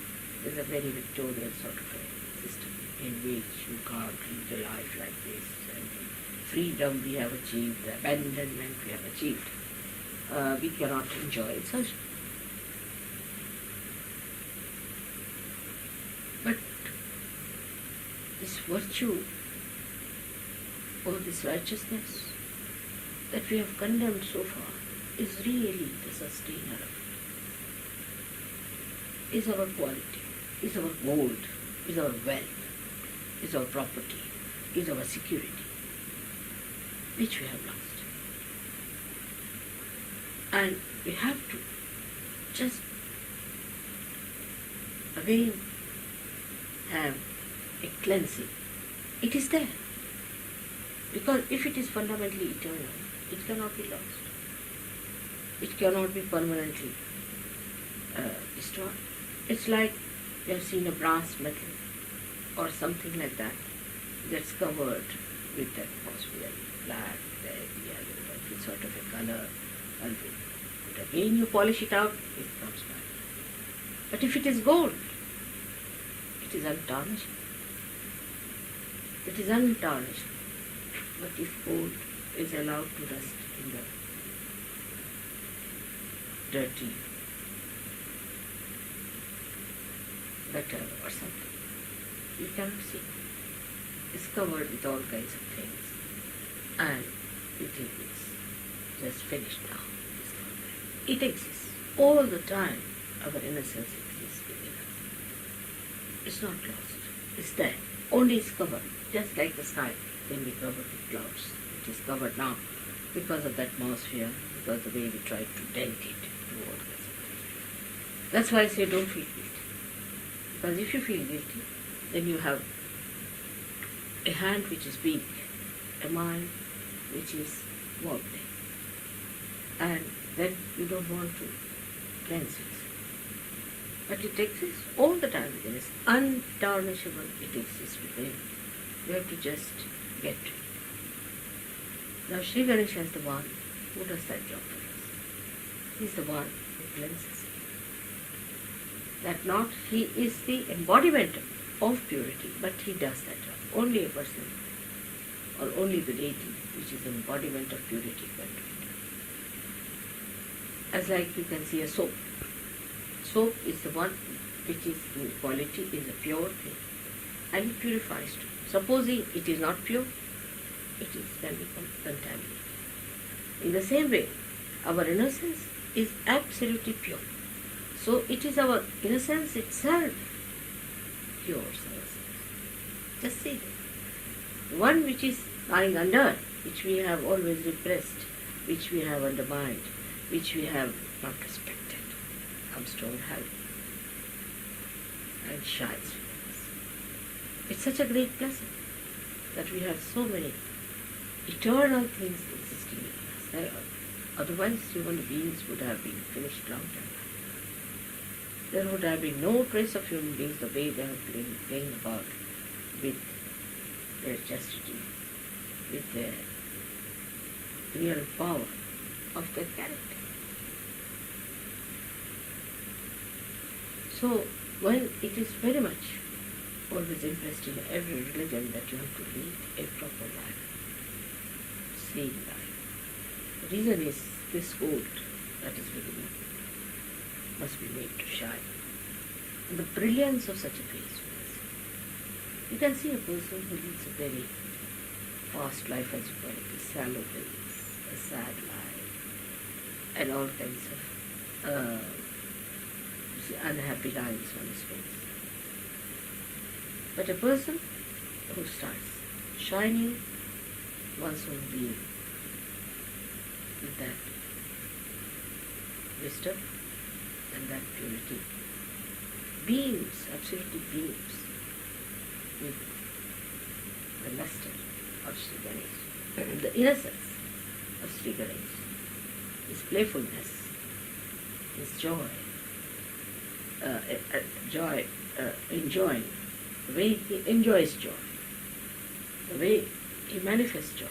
is a very Victorian sort of a system in which you can't lead a life like this, and freedom we have achieved, the abandonment we have achieved. We cannot enjoy it such. But this virtue or this righteousness that we have condemned so far is really the sustainer of it. Is our quality, is our gold, is our wealth, is our property, is our security, which we have lost. And we have to just again have a cleansing. It is there. Because if it is fundamentally eternal, it cannot be lost. It cannot be permanently destroyed. It's like you have seen a brass metal or something like that that's covered with atmosphere, black, red, yellow, sort of a color. And again you polish it out, it comes back. But if it is gold, it is untarnished. It is untarnished. But if gold is allowed to rust in the dirty gutter or something, you cannot see. It's covered with all kinds of things. And you think it's just finished now. It exists all the time. Our innocence exists within us. It's not lost. It's there. Only it's covered. Just like the sky can be covered with clouds. It is covered now because of the atmosphere, because of the way we try to dent it. That's why I say don't feel guilty. Because if you feel guilty, then you have a hand which is weak, a mind which is wobbly. And then you don't want to cleanse it. But it exists all the time within us. Untarnishable, it exists within. You have to just get to it. Now Sri Ganesha is the one who does that job for us. He is the one who cleanses. That not he is the embodiment of purity, but he does that job. Only a person or only the deity, which is an embodiment of purity, can do it. As like you can see a soap. Soap is the one which is in quality, is a pure thing, and it purifies too. Supposing it is not pure, can become contaminated. In the same way, our innocence is absolutely pure. So it is our innocence itself cures ourselves. Just see that. One which is lying under, which we have always repressed, which we have undermined, which we have not respected, comes to our help and shines with us. It's such a great blessing that we have so many eternal things existing in us. Otherwise, human beings would have been finished long time. There would have been no trace of human beings the way they have been playing about with their chastity, with their real power of their character. So, when it is very much always impressed in every religion that you have to lead a proper life, seeing life. The reason is this gold that is within you must be made to shine. And the brilliance of such a place. You can see a person who leads a very fast life, as you call it, a shallow place, a sad life, and all kinds of unhappy lines on his face. But a person who starts shining one's own being with that wisdom and that purity, beams, absolutely beams with the luster of Sri Ganesh, the innocence of Sri Ganesh, his playfulness, his joy, enjoying, the way he enjoys joy, the way he manifests joy.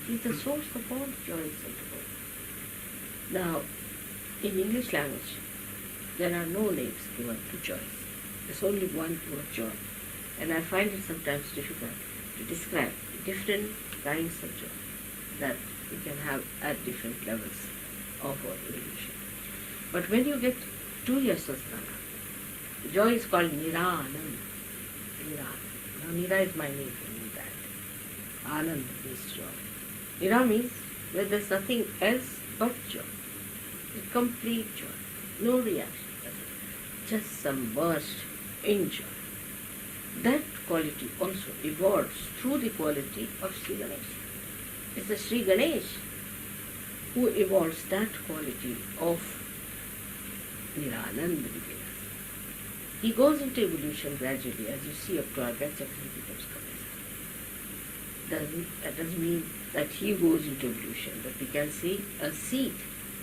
He is the source of all joys in the world. Now, in English language, there are no names given to joys. There's only one word, joy. And I find it sometimes difficult to describe different kinds of joy that we can have at different levels of our evolution. But when you get 2 years of Nara, the joy is called Niranand. Nira. Now Nira is my name in that. Anand means joy. Nira means where there's nothing else but joy. A complete joy. No reaction. Just some burst in joy. That quality also evolves through the quality of Sri Ganesh. It's the Sri Ganesh who evolves that quality of Niranand within us. He goes into evolution gradually, as you see up to our best he becomes capacity. That doesn't mean that he goes into evolution, but we can see a seed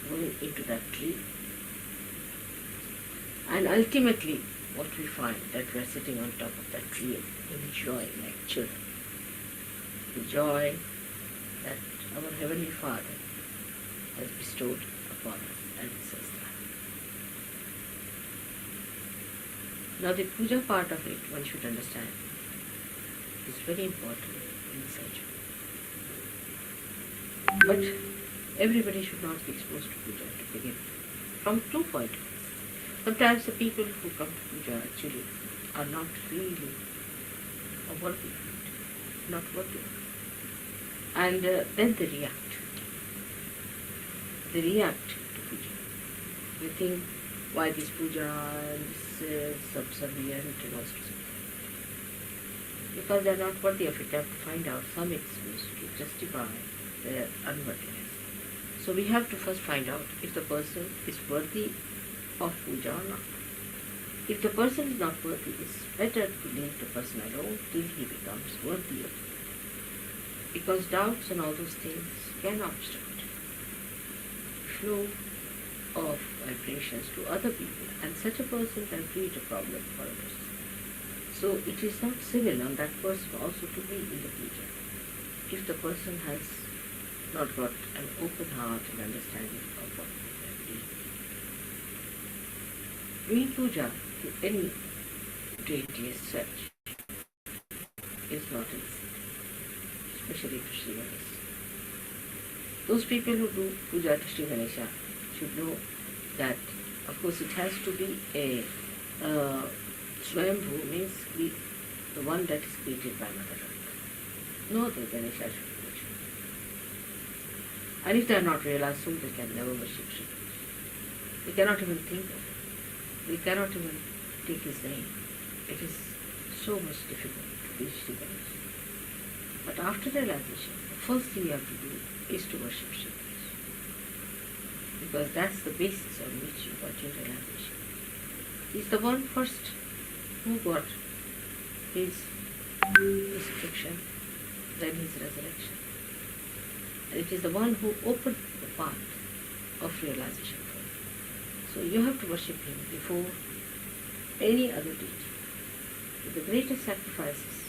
going into that tree. And ultimately, what we find, that we are sitting on top of that tree and enjoying like children. The joy that our Heavenly Father has bestowed upon us and His life. Now the puja part of it, one should understand, is very important in the sanctuary. But everybody should not be exposed to puja to begin from 2 points of view. Sometimes the people who come to puja actually are not really worthy of it, not worthy of it. And then they react. They react to puja. They think, why this puja and this subservient and all sorts of things. Because they are not worthy of it, they have to find out some excuse to justify their unworthiness. So we have to first find out if the person is worthy of puja or not. If the person is not worthy, it's better to leave the person alone till he becomes worthy of it. Because doubts and all those things can obstruct flow of vibrations to other people, and such a person can create a problem for others. So it is not civil on that person also to be in the puja. If the person has not got an open heart and understanding of what they are doing. Doing puja to any deity as such is not easy. It's especially to Sri Ganesha. Those people who do puja to Sri Ganesha should know that, of course, it has to be a Swayambhu, means the one that is created by Mother Earth. No other Ganesha should be worshipped. And if they are not realized so, they can never worship Sri Ganesha. They cannot even think of it. They cannot even take his name. It is so much difficult to reach Sri Ganesha. But after realization, the first thing you have to do is to worship Sri Ganesha. Because that's the basis on which you got your realization. He's the one first who got his crucifixion, then his resurrection. And it is the one who opened the path of realization for you. So you have to worship him before any other deity. With the greatest sacrifices,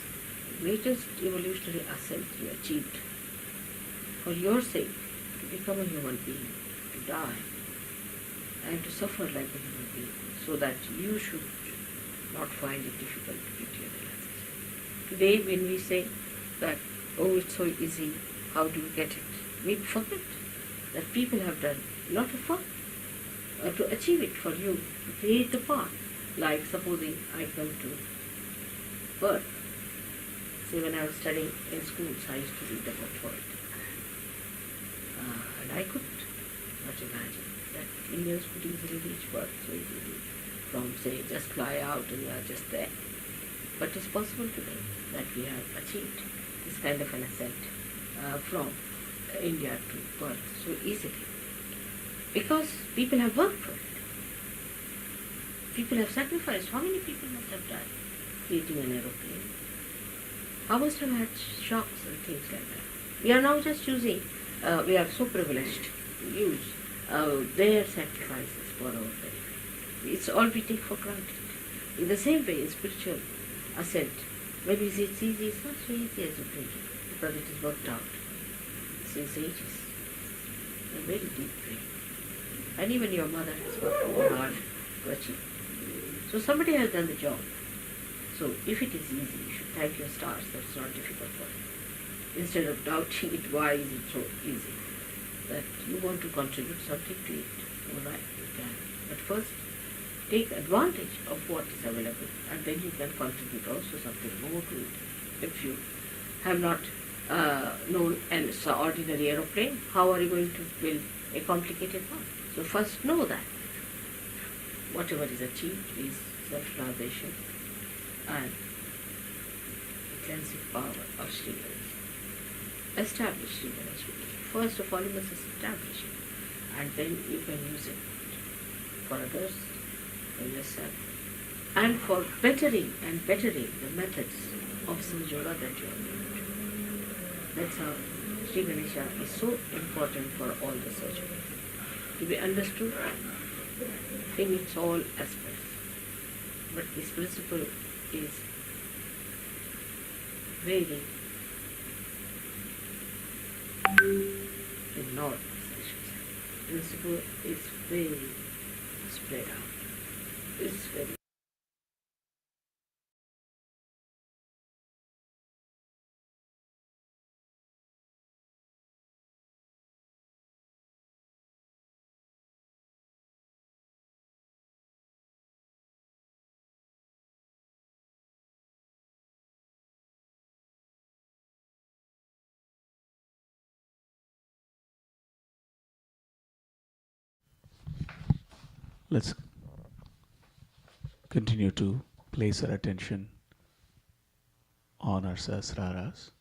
the greatest evolutionary ascent you achieved for your sake, to become a human being, to die, and to suffer like a human being, so that you should not find it difficult to get your realization. Today, when we say that, oh, it's so easy, how do you get it? We forget that people have done a lot of work to achieve it for you, to create the path. Like supposing I come to birth. See, when I was studying in schools, I used to read about birth. And I could not imagine that Indians could easily reach birth so easily from, say, just fly out and you are just there. But it's possible today that we have achieved this kind of an ascent from India to birth so easily. Because people have worked for it. People have sacrificed. How many people must have died creating an aeroplane? How must have had shocks and things like that? We are now just using, we are so privileged to use their sacrifices for our benefit. It's all we take for granted. In the same way, in spiritual ascent, when we say it's easy, it's not so easy as you think, because it is worked out since ages, in a very deep way. And even your mother has worked so hard to achieve. So somebody has done the job. So if it is easy, you should thank your stars that it's not difficult for you. Instead of doubting it, why is it so easy? That you want to contribute something to it. All right, you can. But first, take advantage of what is available, and then you can contribute also something more to it. If you have not known an ordinary aeroplane, how are you going to build a complicated one? So first know that whatever is achieved is self-realization and the cleansing power of Sri Ganesha. Establish Sri Ganesha. First of all, you must establish it, and then you can use it for others, for yourself, and for bettering the methods of Sahaja Yoga that you are doing. That's how Sri Ganesha is so important for all the Sahajis to be understood in its all aspects. But this principle is very enormous, I should say. Principle is very spread out. It's very Let's continue to place our attention on our sahasraras.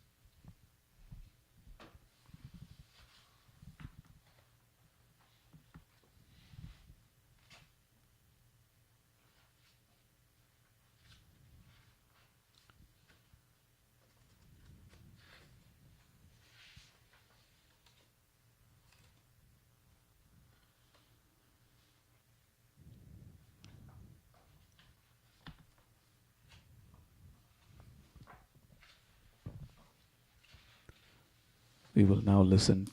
We will now listen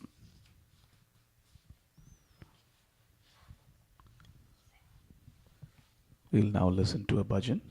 to a bhajan.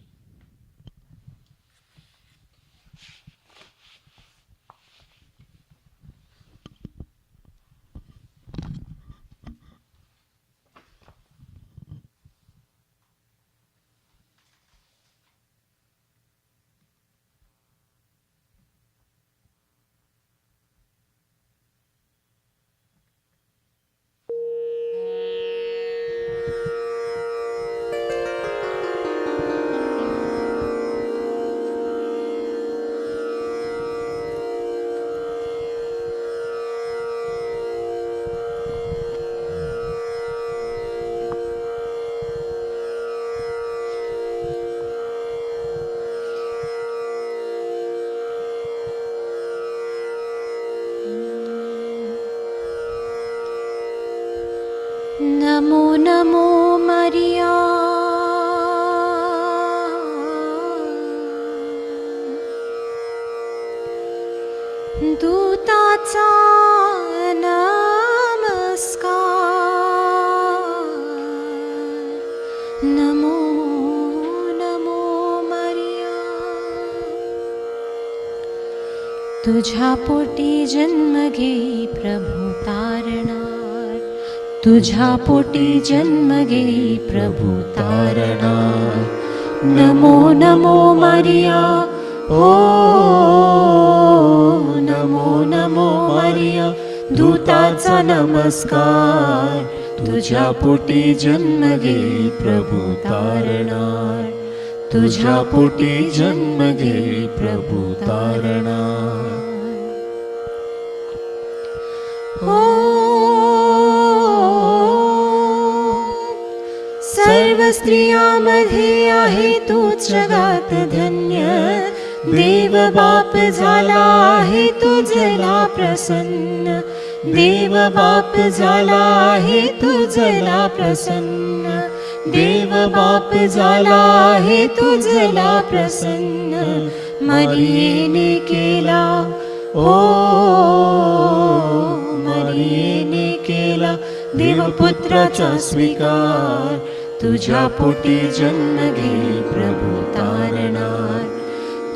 नमो मरिया दूताचा नमस्कार नमो नमो मरिया तुझ्या पोटी जन्म घेई प्रभू तारणार तुझ्या पोटी जन्म घेई प्रभू तारणार नमो नमो मरिया ओ नमो नमो मरिया दूताचा नमस्कार तुझ्या पोटी जन्म घेई प्रभू तारणार तुझ्या पोटी जन्म घेई प्रभू तारणार हो सर्व स्त्रियांमध्ये आहे तूच जगात धन्य देव बाप झाला आहे तुझला प्रसन्न देव बाप झाला आहे तुझला प्रसन्न देव बाप झाला आहे तुझला प्रसन्न मरियेने केला ओ मरियेने केला देवपुत्राचा स्वीकार तुझ्या पोटी जन्म घे प्रभू तारणार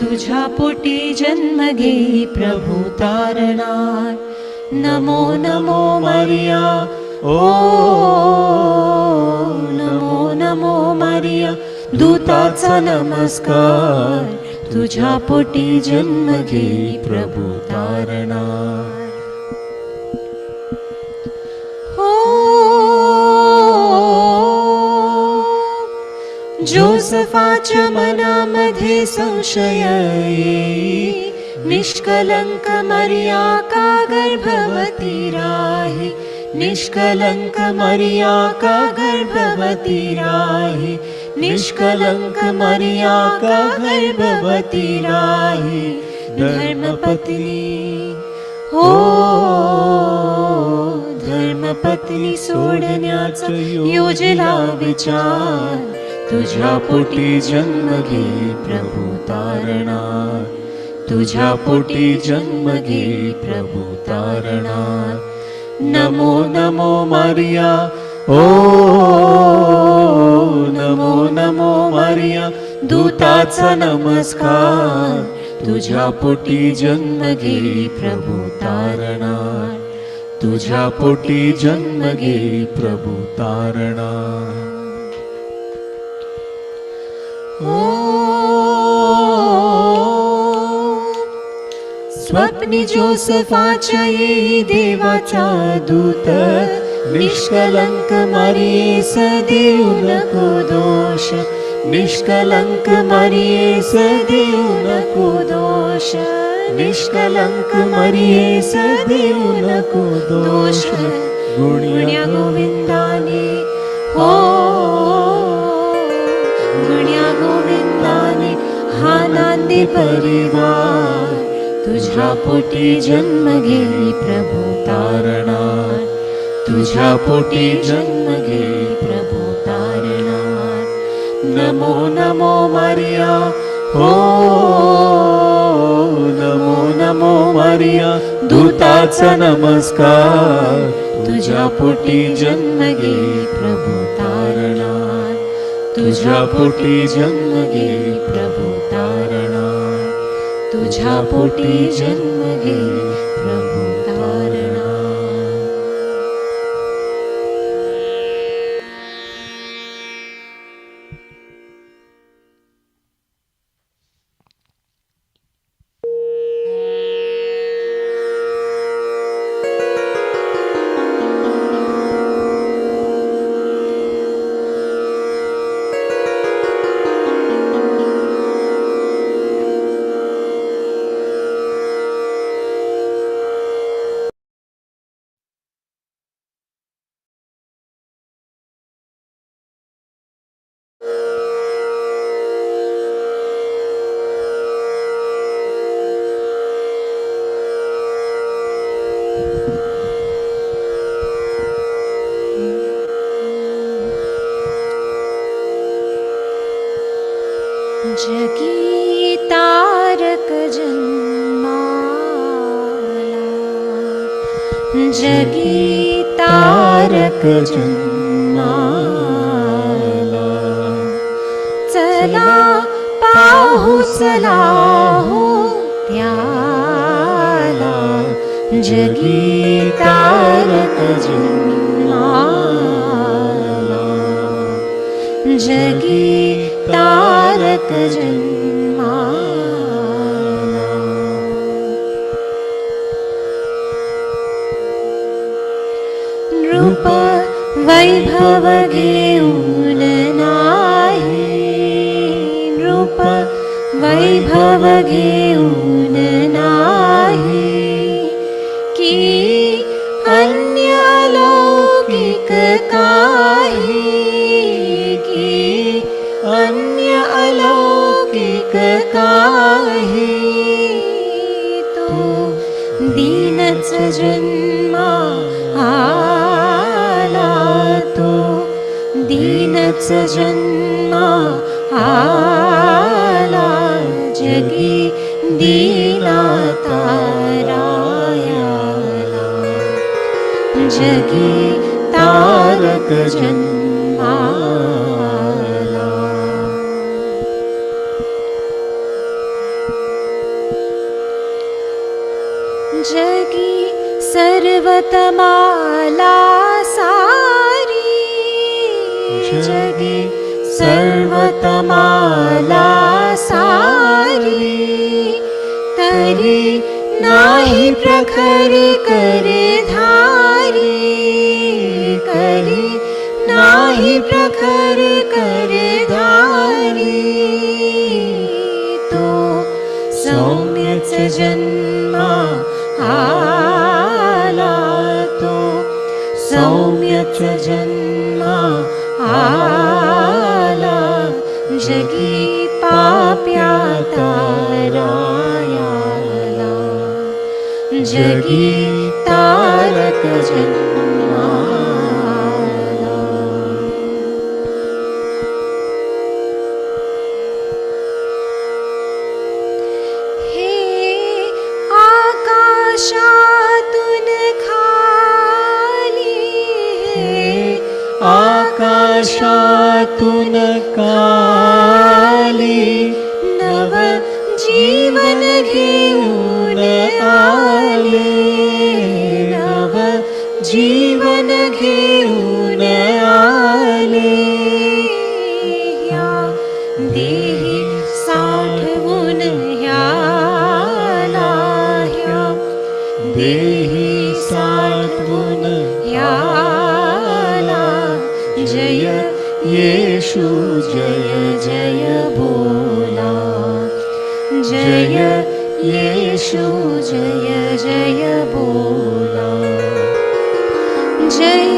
तुझ्या पोटी जन्म घे प्रभू तारणार नमो नमो मरिया ओ नमो नमो मरिया दूताचा नमस्कार तुझ्या पोटी जन्म घे प्रभू तारणार जोसेफाच्या मनामध्ये संशय येई निष्कलंक मरिया का गर्भवती राही निष्कलंक मरिया का गर्भवती राही निष्कलंक मरिया का गर्भवती राही धर्मपत्नी हो धर्मपत्नी सोडण्याचा योजला विचार तुझ्या पोटी जन्म घे प्रभू तारणार तुझ्या पोटी जन्म घे प्रभू तारणार नमो नमो मरिया ओ नमो नमो मरिया दूताचा नमस्कार तुझ्या पोटी जन्म घे प्रभू तारणार तुझ्या पोटी जन्म घे प्रभू तारणार स्वप्नी जोसेफाच्या येई देवाचा दूत निष्कलंक मरियेस देऊ नको दोष निष्कलंक मरियेस देऊ नको दोष निष्कलंक मरियेस देऊ नको दोष गुण्या गोविंदाने हो गुण्या गोविंदाने हा नांदी परिवार तुझ्या पोटी जन्म घे प्रभू तारणार तुझ्या पोटी जन्म घे प्रभू तारणार नमो नमो मरिया हो नमो नमो मरिया दूताचा नमस्कार तुझ्या पोटी जन्म घे प्रभू तारणार तुझ्या पोटी जन्म घे प्रभू तारणार तुझ्या पोटी जन्म घे प्रभू तारणार जगी तारक जन्माला, जगी तारक जन्माला, चला पाहू चला हो त्याला, जगी तारक जन्माला, जगी तारक जन्माला. रूप वैभव घेऊन नाही, रूप वैभव घेऊन नाही, की अन्य अलौकिक काही, की अन्य अलौकिक काही, तो दीनच जन्मा आला, तो दीनच जन्मा आला, जगी दीनातारायाला, जगी तारक जन्माला. जगी सर्वतमाला सारी, जगी सर्वतमाला सारी, तरी नाही प्रखर करे धारी, करी नाही प्रखर करे धारी, तो सौम्यच जन्मा आला, तो सौम्यच जन्मा आला, जगी पाप्या तारायाला, जगी तारक जन्माला. हे आकाशातून खाली, हे आकाशातून खाली, नव जीवन घेऊन आले, नव जीवन घेऊन आले, ह्या देही साठवून ह्याला, ह्या देही साठवून ह्याला, जय येशू जय जय बोला, जय येशू जय जय बोला, जय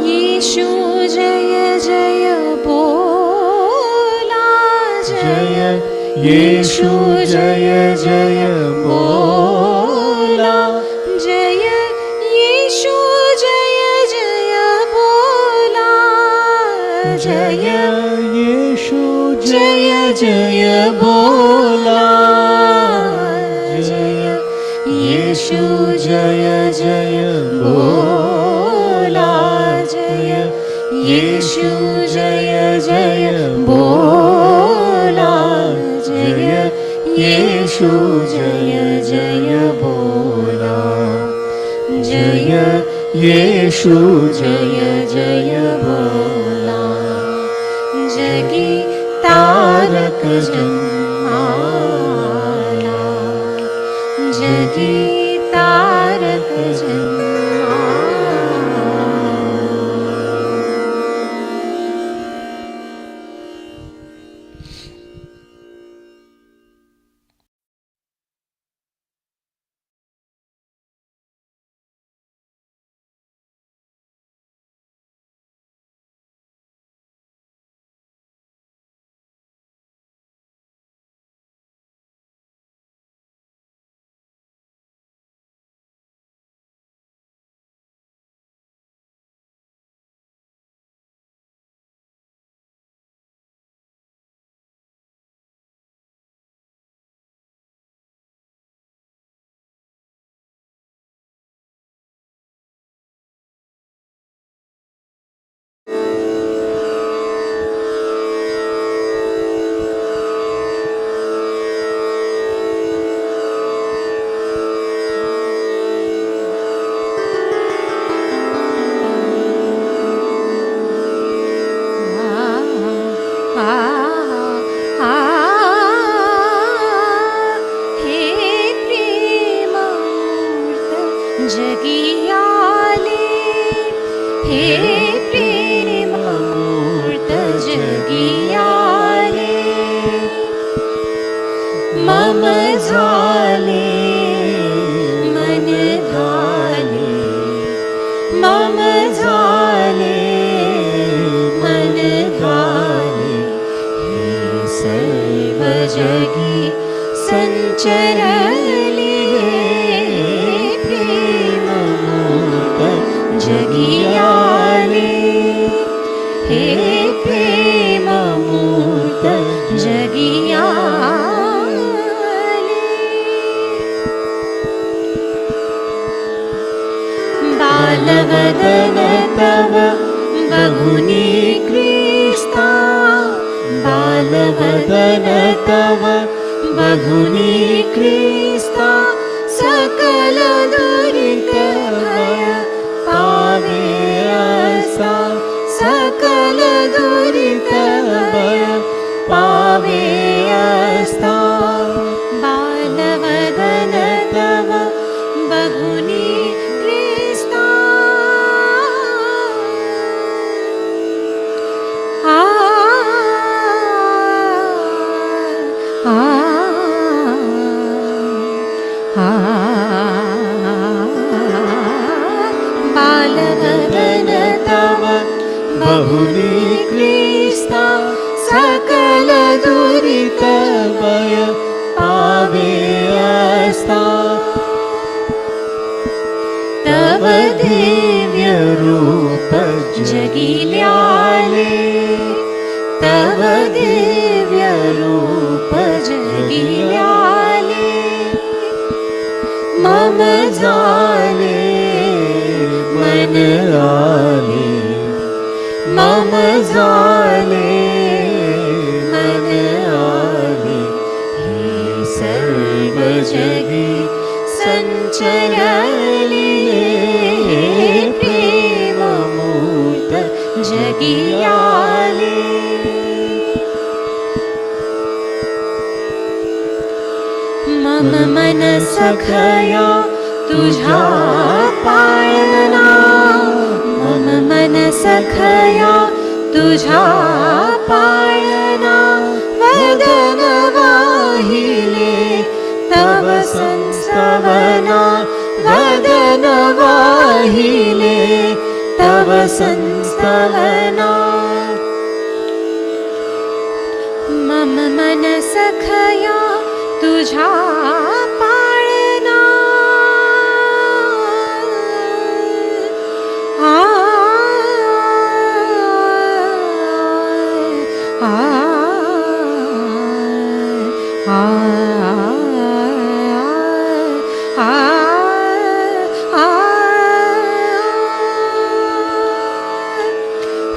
येशू जय जय बोला, जय येशू जय जय बोला, जय येशू जय जय बोला, जय येशू जय जय बोला, जय येशू जय जय बोला, जय येशू जय जय बोला, जय येशू जय जय बोला, जय येशू जय जय बोला, जगी तारक जन्माला, जगी तारक प्रेममूर्त जगियाले बालवदन तव बहुनी कृष्णा बालवदन तव बहुनी कृष्णा सकल दुरित भय पावे आसा सकल दुरित भय पावे आस्था बालवदन तव बहुनी कृष्णा बालवदन तव बहुनी कृष्णा सकल दुरित भय पावे आस्था तव दिव्य रूप जगिल्याले तव दिव्य रूप जगिल्याले मम झाले मन आले मम झाले मन आले हे सर्व जगी संचरले प्रेममूर्त जगियाले मम मन सखया तुझा पाळणा मम मन सखया तुझा पाळणा वदन वाहिले तव संस्तवना वदन वाहिले तव संस्तवना मम मन सखया तुझा पाळणा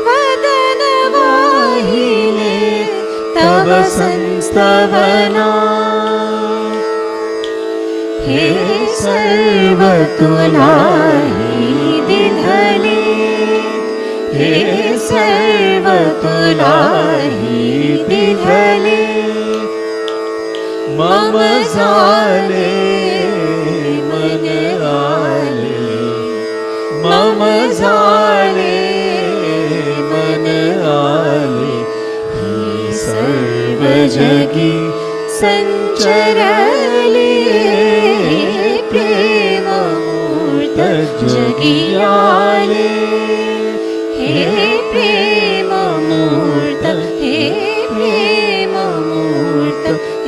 वदन वाहिले तव संस्तवना हे सर्व तुलाही दिधले हे सर्व तुलाही दिधले मम झाले मन आले मम झाले मन आले हे सर्व जगी संचरले प्रेममूर्त जगियाले हे प्रेममूर्त हे प्रेममूर्त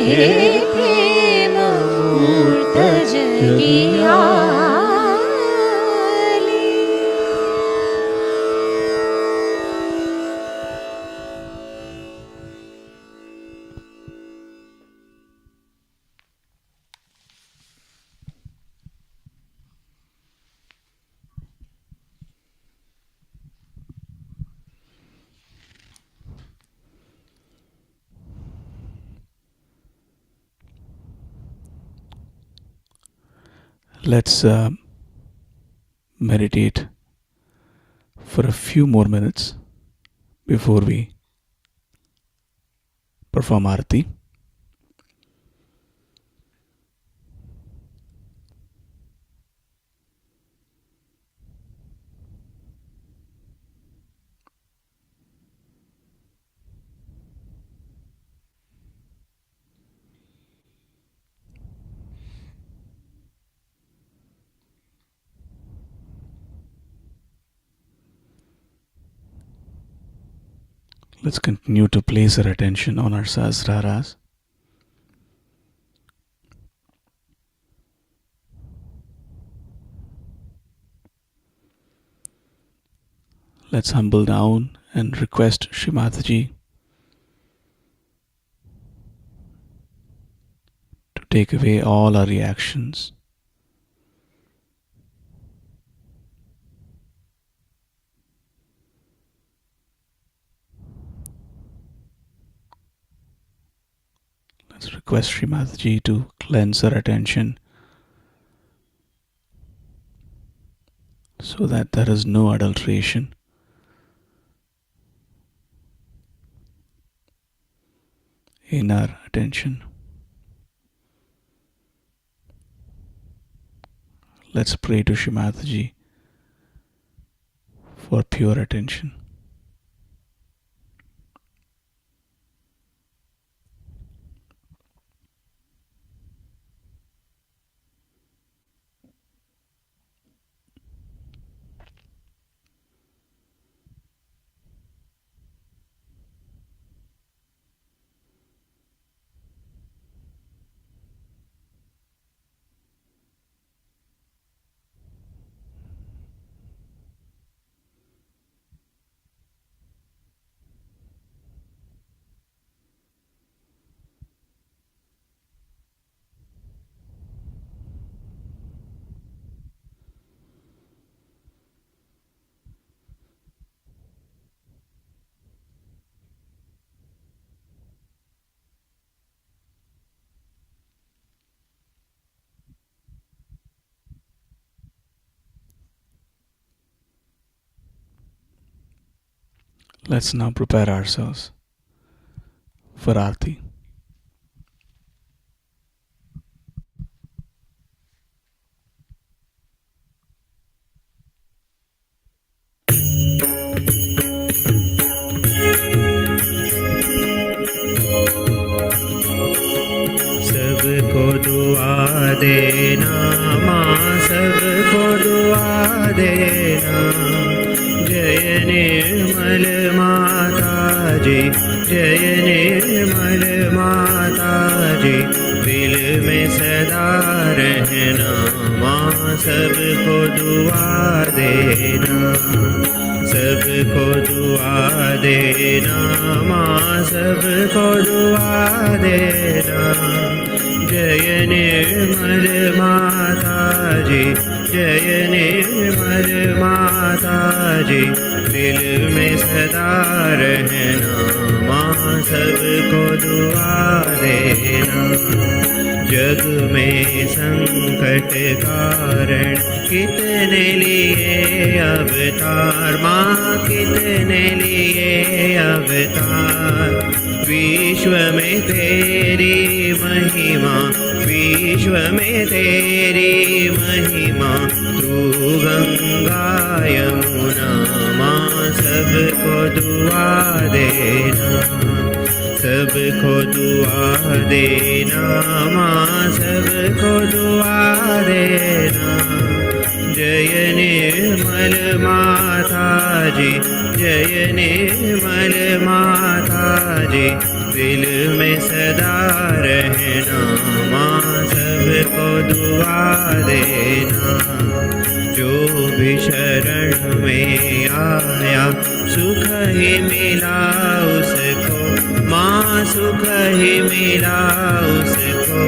हे प्रेममूर्त जगियाले Let's meditate for a few more minutes before we perform Arati. Let's continue to place our attention on our sahasraras. Let's humble down and request Shri Mataji to take away all our reactions. Let's request Shri Mataji to cleanse our attention so that there is no adulteration in our attention. Let's pray to Shri Mataji for pure attention. Let's now prepare ourselves for Aarti. सबको दुआ देना माँ, सबको दुआ देना। जय निर्मल माता जी, जय निर्मल माता जी। दिल में सदा रहना माँ, सबको दुआ देना। सबको दुआ देना माँ, सबको दुआ देना। जय निर्मल माता जी, जय निर्मल माता जी। दिल में सदा रहना माँ, सबको दुआ देना। जग में संकट कारण कितने लिए अवतार माँ, कितने लिए अवतार। विश्व में तेरी महिमा, विश्व में तेरी महिमा। तू गंगा यमुना माँ, सबको दुआ देना। सबको दुआ देना माँ, सबको दुआ देना। जय निर्मल माता जी, जय निर्मल माता जी। दिल में सदा रहना माँ, सबको दुआ देना। जो भी शरण में आया सुख ही मिला उसको माँ, सुख ही मिला उसको।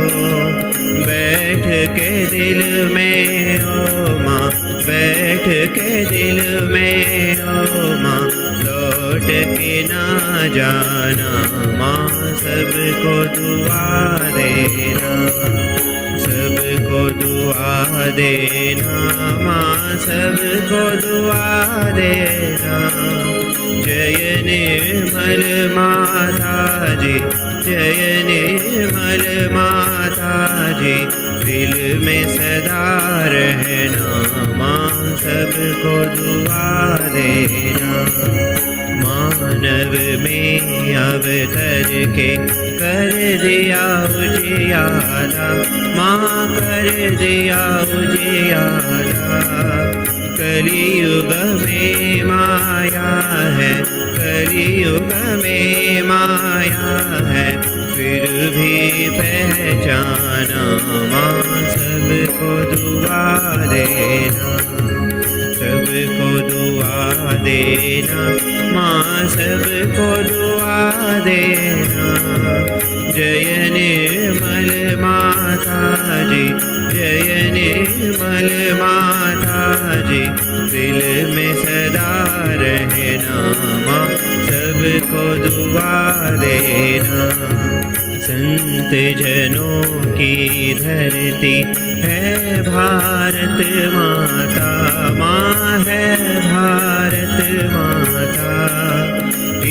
बैठ के दिल में ओ माँ, बैठ के दिल में ओ माँ। लौट के ना जाना माँ, सबको दुआ देना। सबको दुआ देना माँ, सबको दुआ देना। जय निर्मल माता जी, जय निर्मल माता जी। दिल में सदा रहना माँ, सबको दुआ देना। मानव में अवतर के कर दिया उजियारा माँ, कर दिया उजियारा। कलियुग में माया है, कलियुग में माया है। फिर भी पहचाना माँ, सबको दुआ देना। सबको दुआ देना माँ सबको दुआ देना। जय निर्मल माता जी, जय निर्मल माता जी, दिल में सदा रहना माँ सबको दुआ देना। संत जनों की धरती है भारत माता, माँ है भारत माता।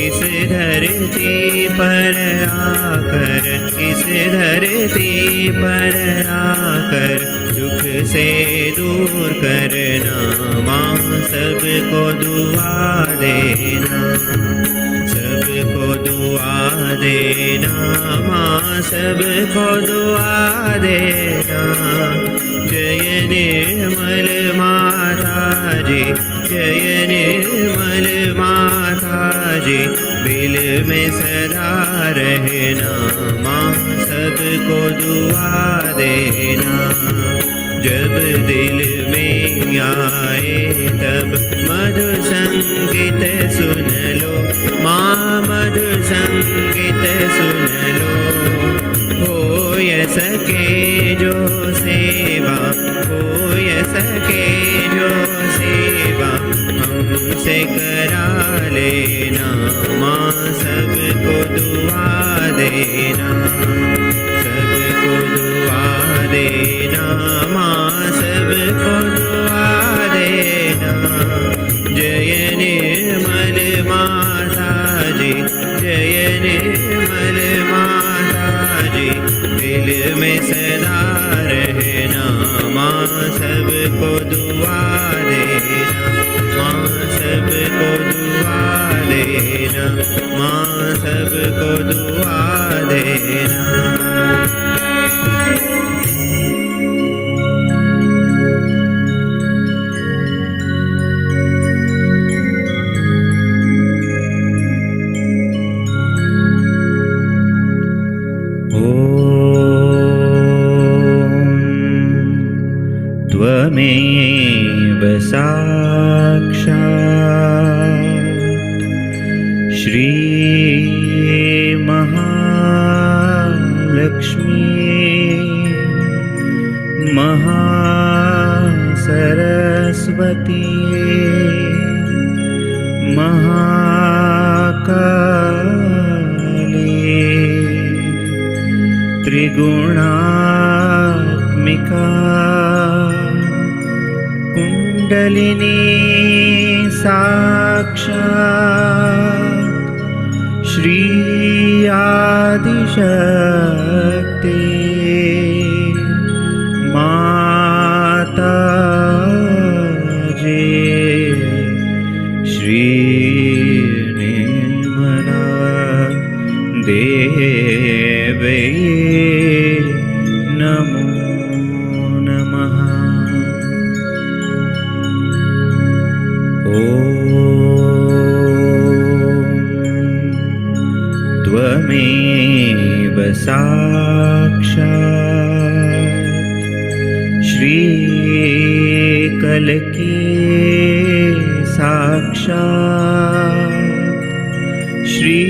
इस धरती पर आकर, इस धरती पर आकर दुख से दूर करना माँ सबको दुआ देना। सबको दुआ देना माँ सबको दुआ देना। जय निर्मल माता जी, जय निर्मल माता जी, दिल में सदा रहना माँ सबको दुआ देना। जब दिल में आए तब मधु संगीत सुन लो माँ, मधु संगीत सुन लो। हो सके जो सेवा, हो सके जो सेवा हमसे करा लेना माँ सबको दुआ देना। सबको दुआ देना माँ सबको दुआ देना। जय निर्मल माता जी, जय निर्मल माता जी, दिल में सदा रहना माँ सबको दुआ देना। माँ सबको दुआ देना, माँ सबको दुआ देना। त्वमेव साक्षात् श्री महालक्ष्मी महासरस्वती महाकाली त्रिगुणात्मिका कुंडलिनी साक्षात् श्री आदिशक्ति माता जी श्री निर्मला देवी नमो नमः। त्वमेव साक्षात् श्री कलकी साक्षात् श्री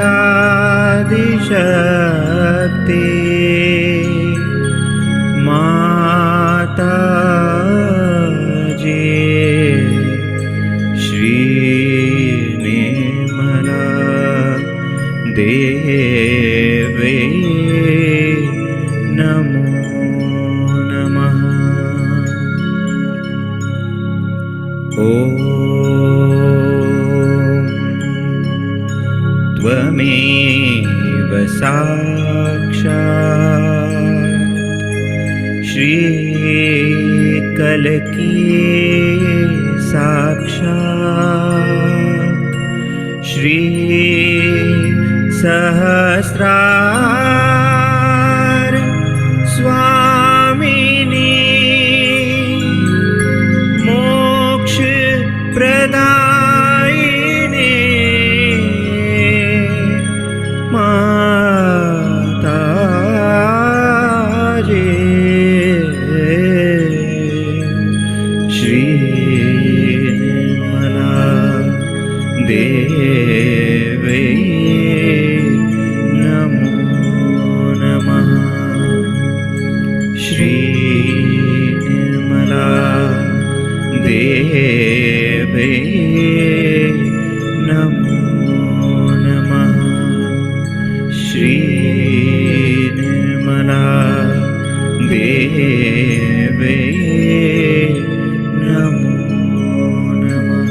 आदिशक्ति माता जी श्री निर्मला देवी नमो नमः। त्वमेव साक्षात् श्री कलकी साक्षात् श्री सहस्रार स्वामिनी मोक्ष प्रदायिनी माता जी श्री निर्मला नमः श्रीनिर्मला देवे नमो नमः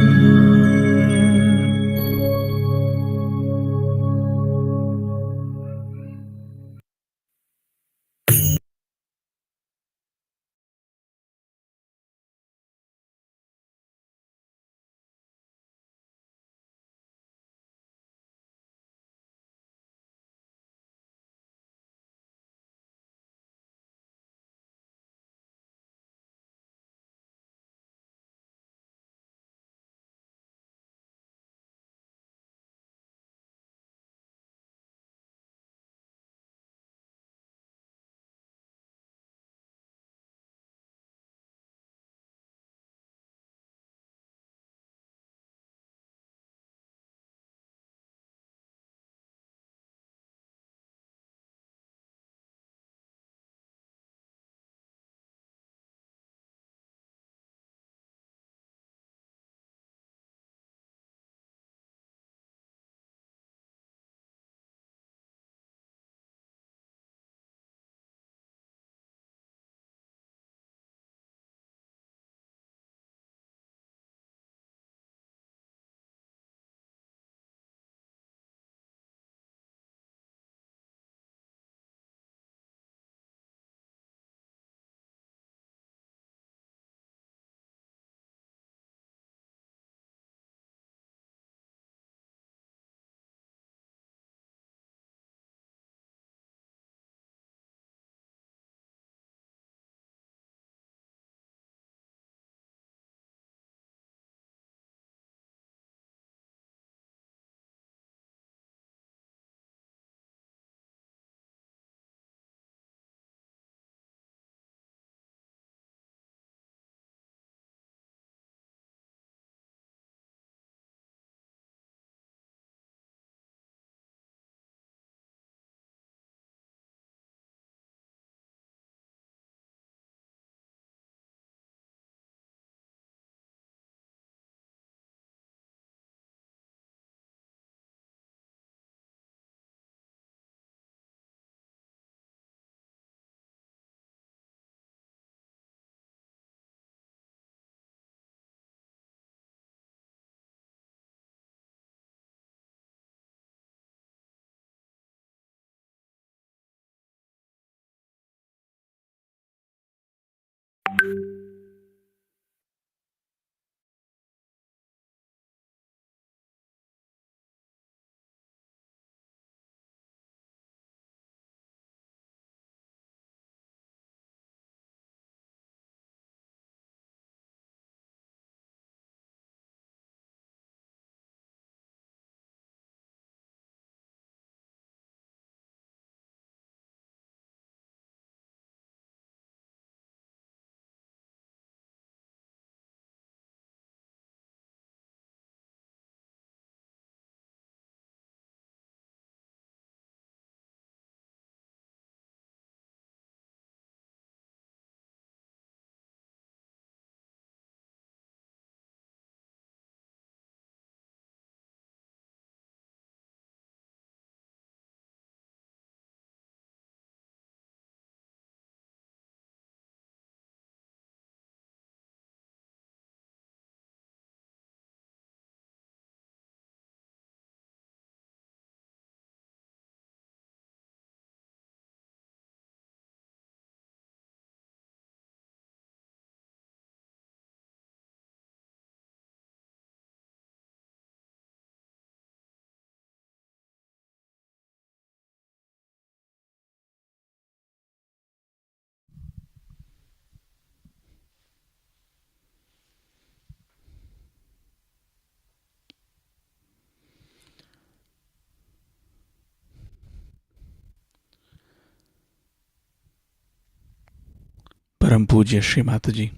परम पूज्य श्री माताजी,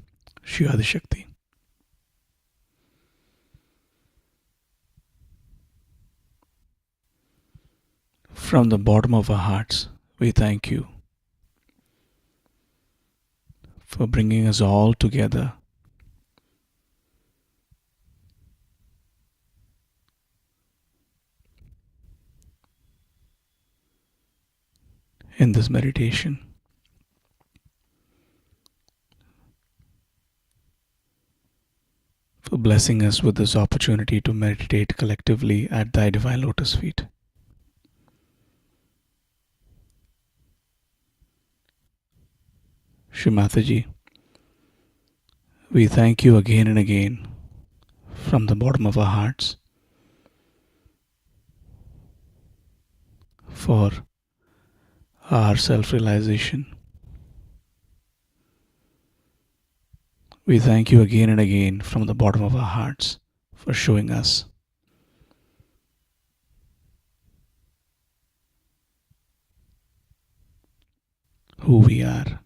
Shri Adishakti. From the bottom of our hearts, we thank you for bringing us all together in this meditation. For blessing us with this opportunity to meditate collectively at Thy Divine Lotus feet. Shri Mataji, we thank you again and again from the bottom of our hearts for our self-realization. We thank you again and again from the bottom of our hearts for showing us who we are.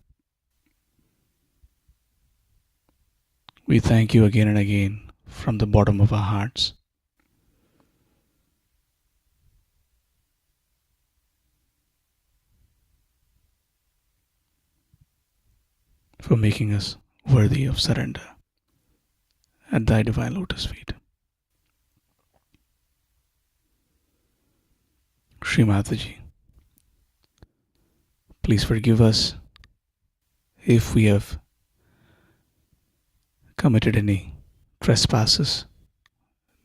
We thank you again and again from the bottom of our hearts for making us worthy of surrender at Thy Divine Lotus feet. Shri Mataji, please forgive us if we have committed any trespasses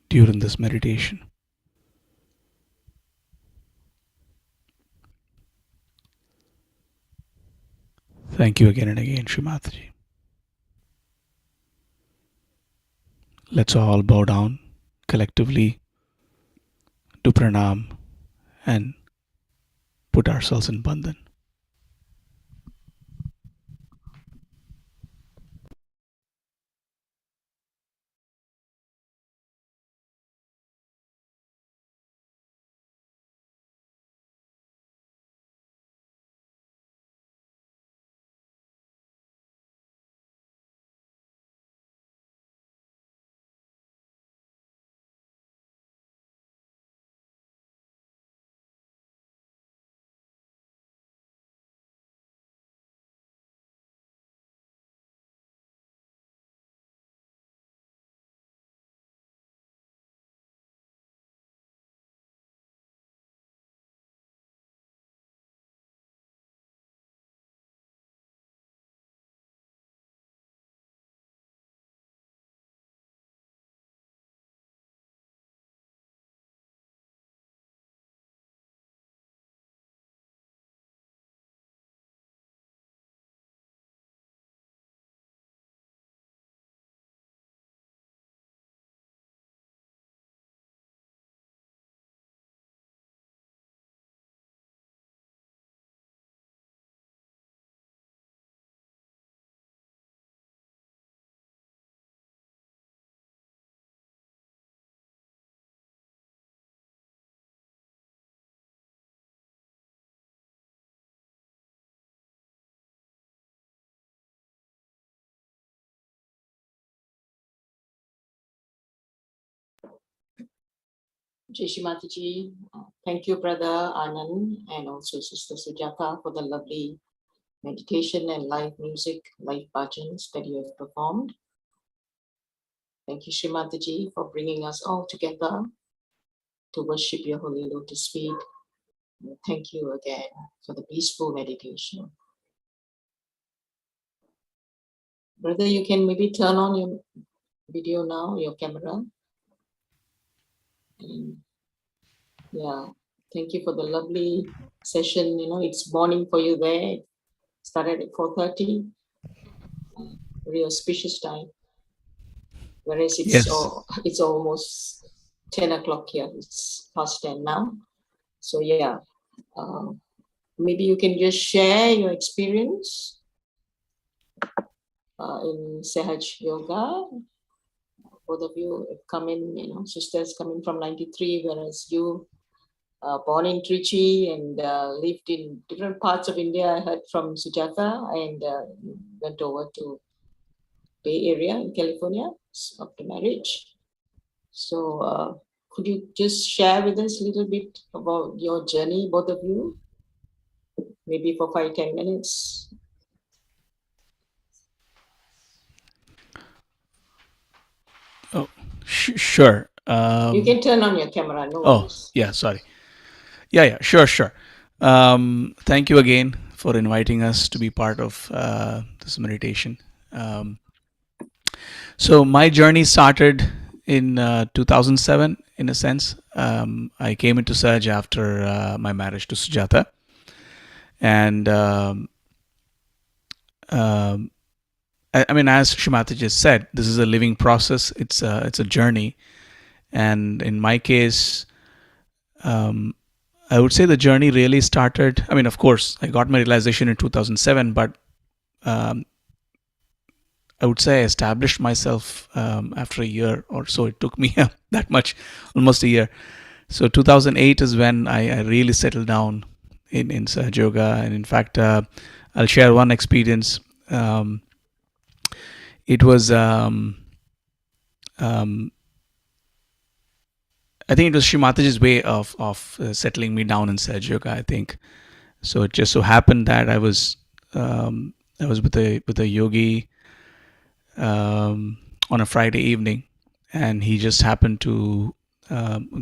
during this meditation. Thank you again and again, Shri Mataji. Let's all bow down collectively, do pranam, and put ourselves in bandhan. Jai Shri Mataji. Thank you, Brother Anand, and also Sister Sujata for the lovely meditation and live music, live bhajans that you have performed. Thank you, Shri Mataji, for bringing us all together to worship your holy lotus feet. Thank you again for the peaceful meditation. Brother, you can maybe turn on your video now, your camera. Yeah, thank you for the lovely session. You know, it's morning for you there. It started at 4:30. Very auspicious time. Whereas it's Yes. it's almost 10 o'clock here. It's past 10 now. So yeah, maybe you can just share your experience in Sahaja Yoga. Both of you have come in, you know, sisters coming from 93, whereas you born in Trichy and lived in different parts of India. I heard from Sujata, and went over to Bay Area in California after marriage. So could you just share with us a little bit about your journey, both of you? Maybe for 5-10 minutes. Oh, sure. You can turn on your camera, no Oh, worries. yeah, sorry. Yeah, sure. Thank you again for inviting us to be part of this meditation. So my journey started in 2007, in a sense. I came into Sahaj after my marriage to Sujata, and I mean, as Shri Mataji just said, this is a living process. It's a journey, and in my case, I would say the journey really started. I mean, of course, I got my realization in 2007, but I would say I established myself after a year or so. It took me that much, almost a year. So 2008 is when I really settled down in Sahaja Yoga. And in fact, I'll share one experience. It was, I think it was Shri Mataji's way of settling me down in Sahaja Yoga, I think. So it just so happened that I was with a yogi on a Friday evening, and he just happened to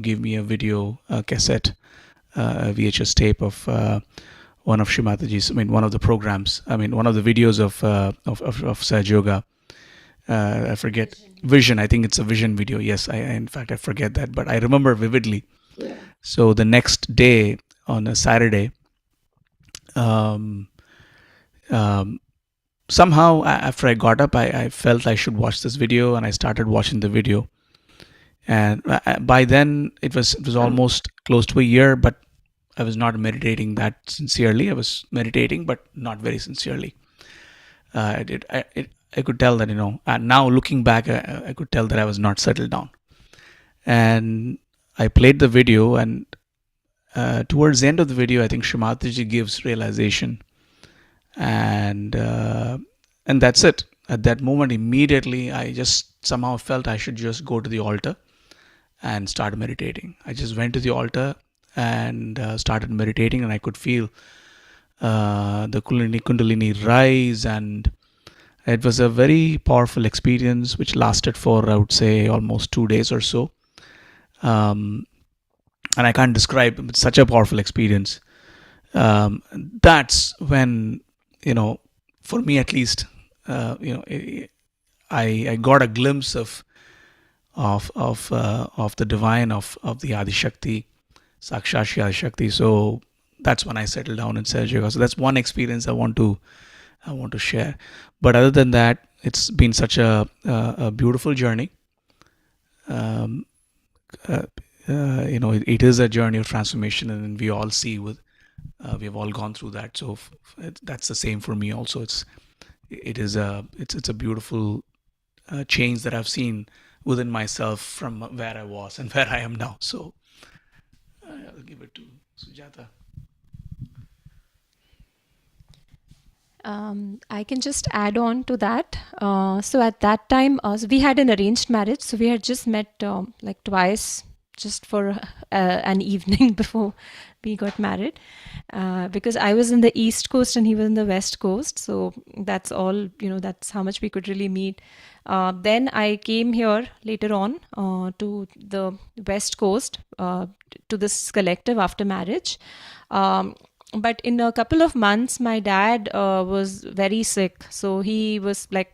give me a video cassette, a VHS tape of one of Shri Mataji's, one of the programs, one of the videos of Sahaja Yoga. I forget. Vision. I think it's a vision video. Yes, in fact, I forget that, but I remember vividly. Yeah. So the next day, on a Saturday, somehow after I got up, I felt I should watch this video, and I started watching the video. And by then, it was almost close to a year, but I was not meditating that sincerely. I was meditating, but not very sincerely. I could tell that, now looking back, I could tell that I was not settled down. And I played the video, and towards the end of the video, I think Shri Mataji gives realization. And that's it. At that moment, immediately, I just somehow felt I should just go to the altar and start meditating. I just went to the altar and started meditating, and I could feel the Kundalini rise, and it was a very powerful experience which lasted for, I would say, almost 2 days or so. And I can't describe, it's such a powerful experience. That's when, for me at least, I got a glimpse of the divine, of the Adi Shakti, Sakshat Shri Adi Shakti. So that's when I settled down in Sahaja Yoga. So that's one experience I want to share. But other than that, it's been such a beautiful journey. It is a journey of transformation, and we all see we have all gone through that. So that's the same for me also. It's a beautiful change that I've seen within myself from where I was and where I am now. So I'll give it to Sujata. I can just add on to that. So at that time, so we had an arranged marriage. So we had just met like twice, just for an evening before we got married, because I was in the East Coast and he was in the West Coast. So that's all, that's how much we could really meet. Then I came here later on to the West Coast, to this collective after marriage. But in a couple of months, my dad was very sick. So he was like,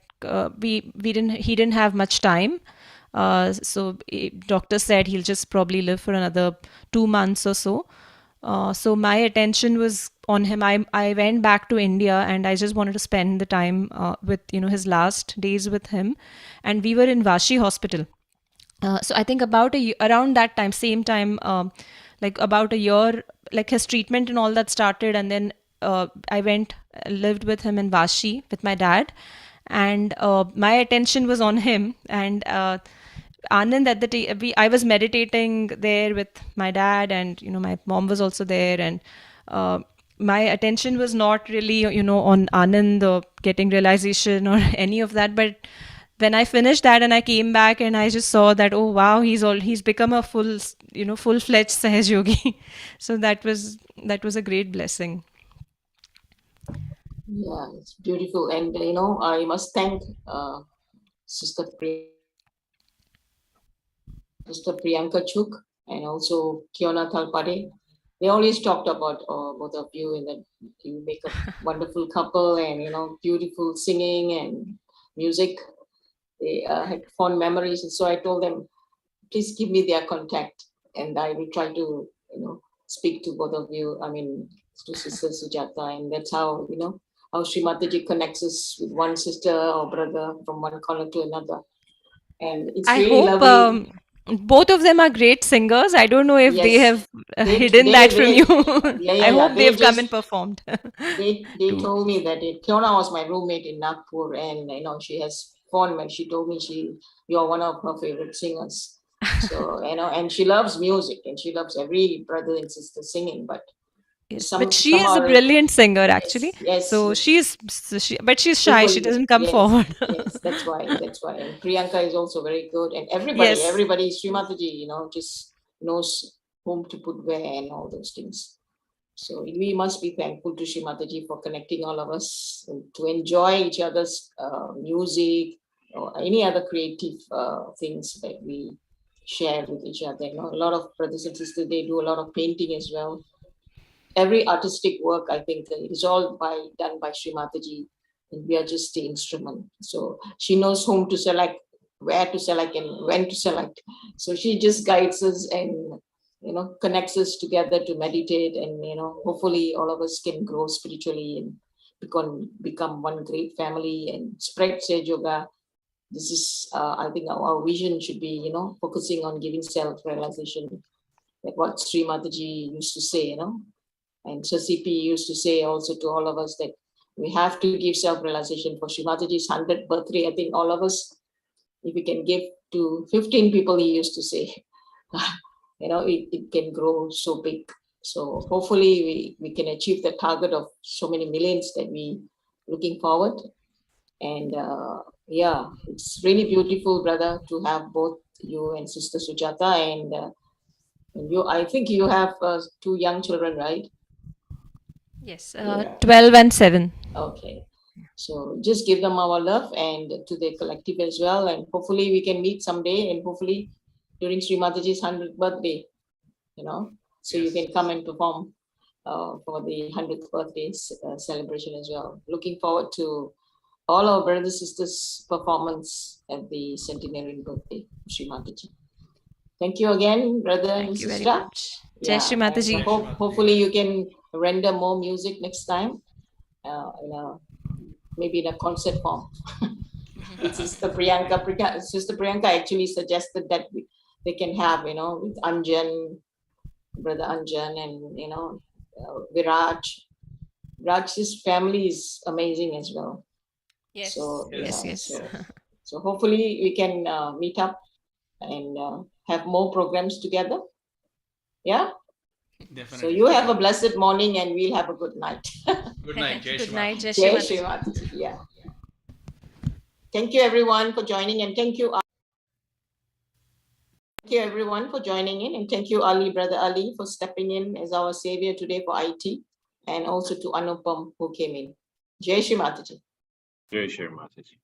he didn't have much time. So doctor said he'll just probably live for another 2 months or so. So my attention was on him. I went back to India, and I just wanted to spend the time with, his last days with him. And we were in Vashi Hospital. So I think around that time, same time, like about a year, like his treatment and all that started. And then I lived with him in Vashi with my dad. And my attention was on him. And Anand, at the time, I was meditating there with my dad, and my mom was also there, and my attention was not really on Anand getting realization or any of that. But when I finished that and I came back, and I just saw that, oh wow, he's become a full-fledged Sahaj Yogi. So that was a great blessing. Yeah, it's beautiful. And, I must thank Sister Priyanka Chuk and also Kiona Thalpade they always talked about both of you, and that you make a wonderful couple, and beautiful singing and music. They had fond memories, and so I told them, please give me their contact, and I will try to speak to both of you. I mean, to Sister Sujata, and that's how how Shri Mataji connects us with one sister or brother from one corner to another, and it's I really hope lovely. both of them are great singers. I don't know if they Yes. have hidden that from you. Yeah, I hope they they've come just- and performed. They told me that Kiona was my roommate in Nagpur, and she has fond memories. She told me you're one of her favorite singers. So and she loves music, and she loves every brother and sister singing. But Yes, some- but she is a somehow- brilliant singer, Yes, actually. yes, So yes. but she's shy. She doesn't come Yes, forward. yes, that's why. And Priyanka is also very good, and everybody, Yes. Sri Mataji, just knows whom to put where and all those things. So we must be thankful to Shri Mataji for connecting all of us to enjoy each other's music or any other creative things that we share with each other. A lot of brothers and sisters, they do a lot of painting as well. Every artistic work, I think, is all done by Shri Mataji, and we are just the instrument. So she knows whom to select, where to select, and when to select. So she just guides us and connects us together to meditate, and hopefully all of us can grow spiritually and become one great family and spread Sahaja Yoga. This is, I think, our vision should be, focusing on giving self-realization, like what Sri Mataji used to say, and Sir CP used to say also to all of us that we have to give self-realization for Sri Mataji's 100th birthday. I think all of us, if we can give to 15 people, he used to say, it can grow so big. So hopefully we can achieve the target of so many millions that we looking forward. And it's really beautiful, brother, to have both you and Sister Sujata, and you. I think you have 2 young children, right? Yes, Yeah. 12 and 7. Okay. So just give them our love and to the collective as well. And hopefully we can meet someday, and hopefully during Sri Mataji's 100th birthday, so you can come and perform for the 100th birthday celebration as well. Looking forward to all our brothers and sisters' performance at the centenarian birthday of Sri Mataji. Thank you again, brother and Thank you very sister. much. Jai Shri and Mataji. hopefully you can render more music next time, maybe in a concert form. Sister Priyanka actually suggested that they can have, with Anjan, brother Anjan, and Viraj. Viraj's family is amazing as well. Yes. So Yes. so hopefully we can meet up and have more programs together. Yeah. So you have a blessed morning, and we'll have a good night. Good night. Jai Good Shri night. Mataji. Jai Shri Jai Shri Mataji. Mataji. Yeah. Thank you everyone for joining, and thank you everyone for joining in, and thank you brother Ali, for stepping in as our savior today for IT, and also to Anupam who came in. Jai Shri Mataji. Jai Shri Mataji.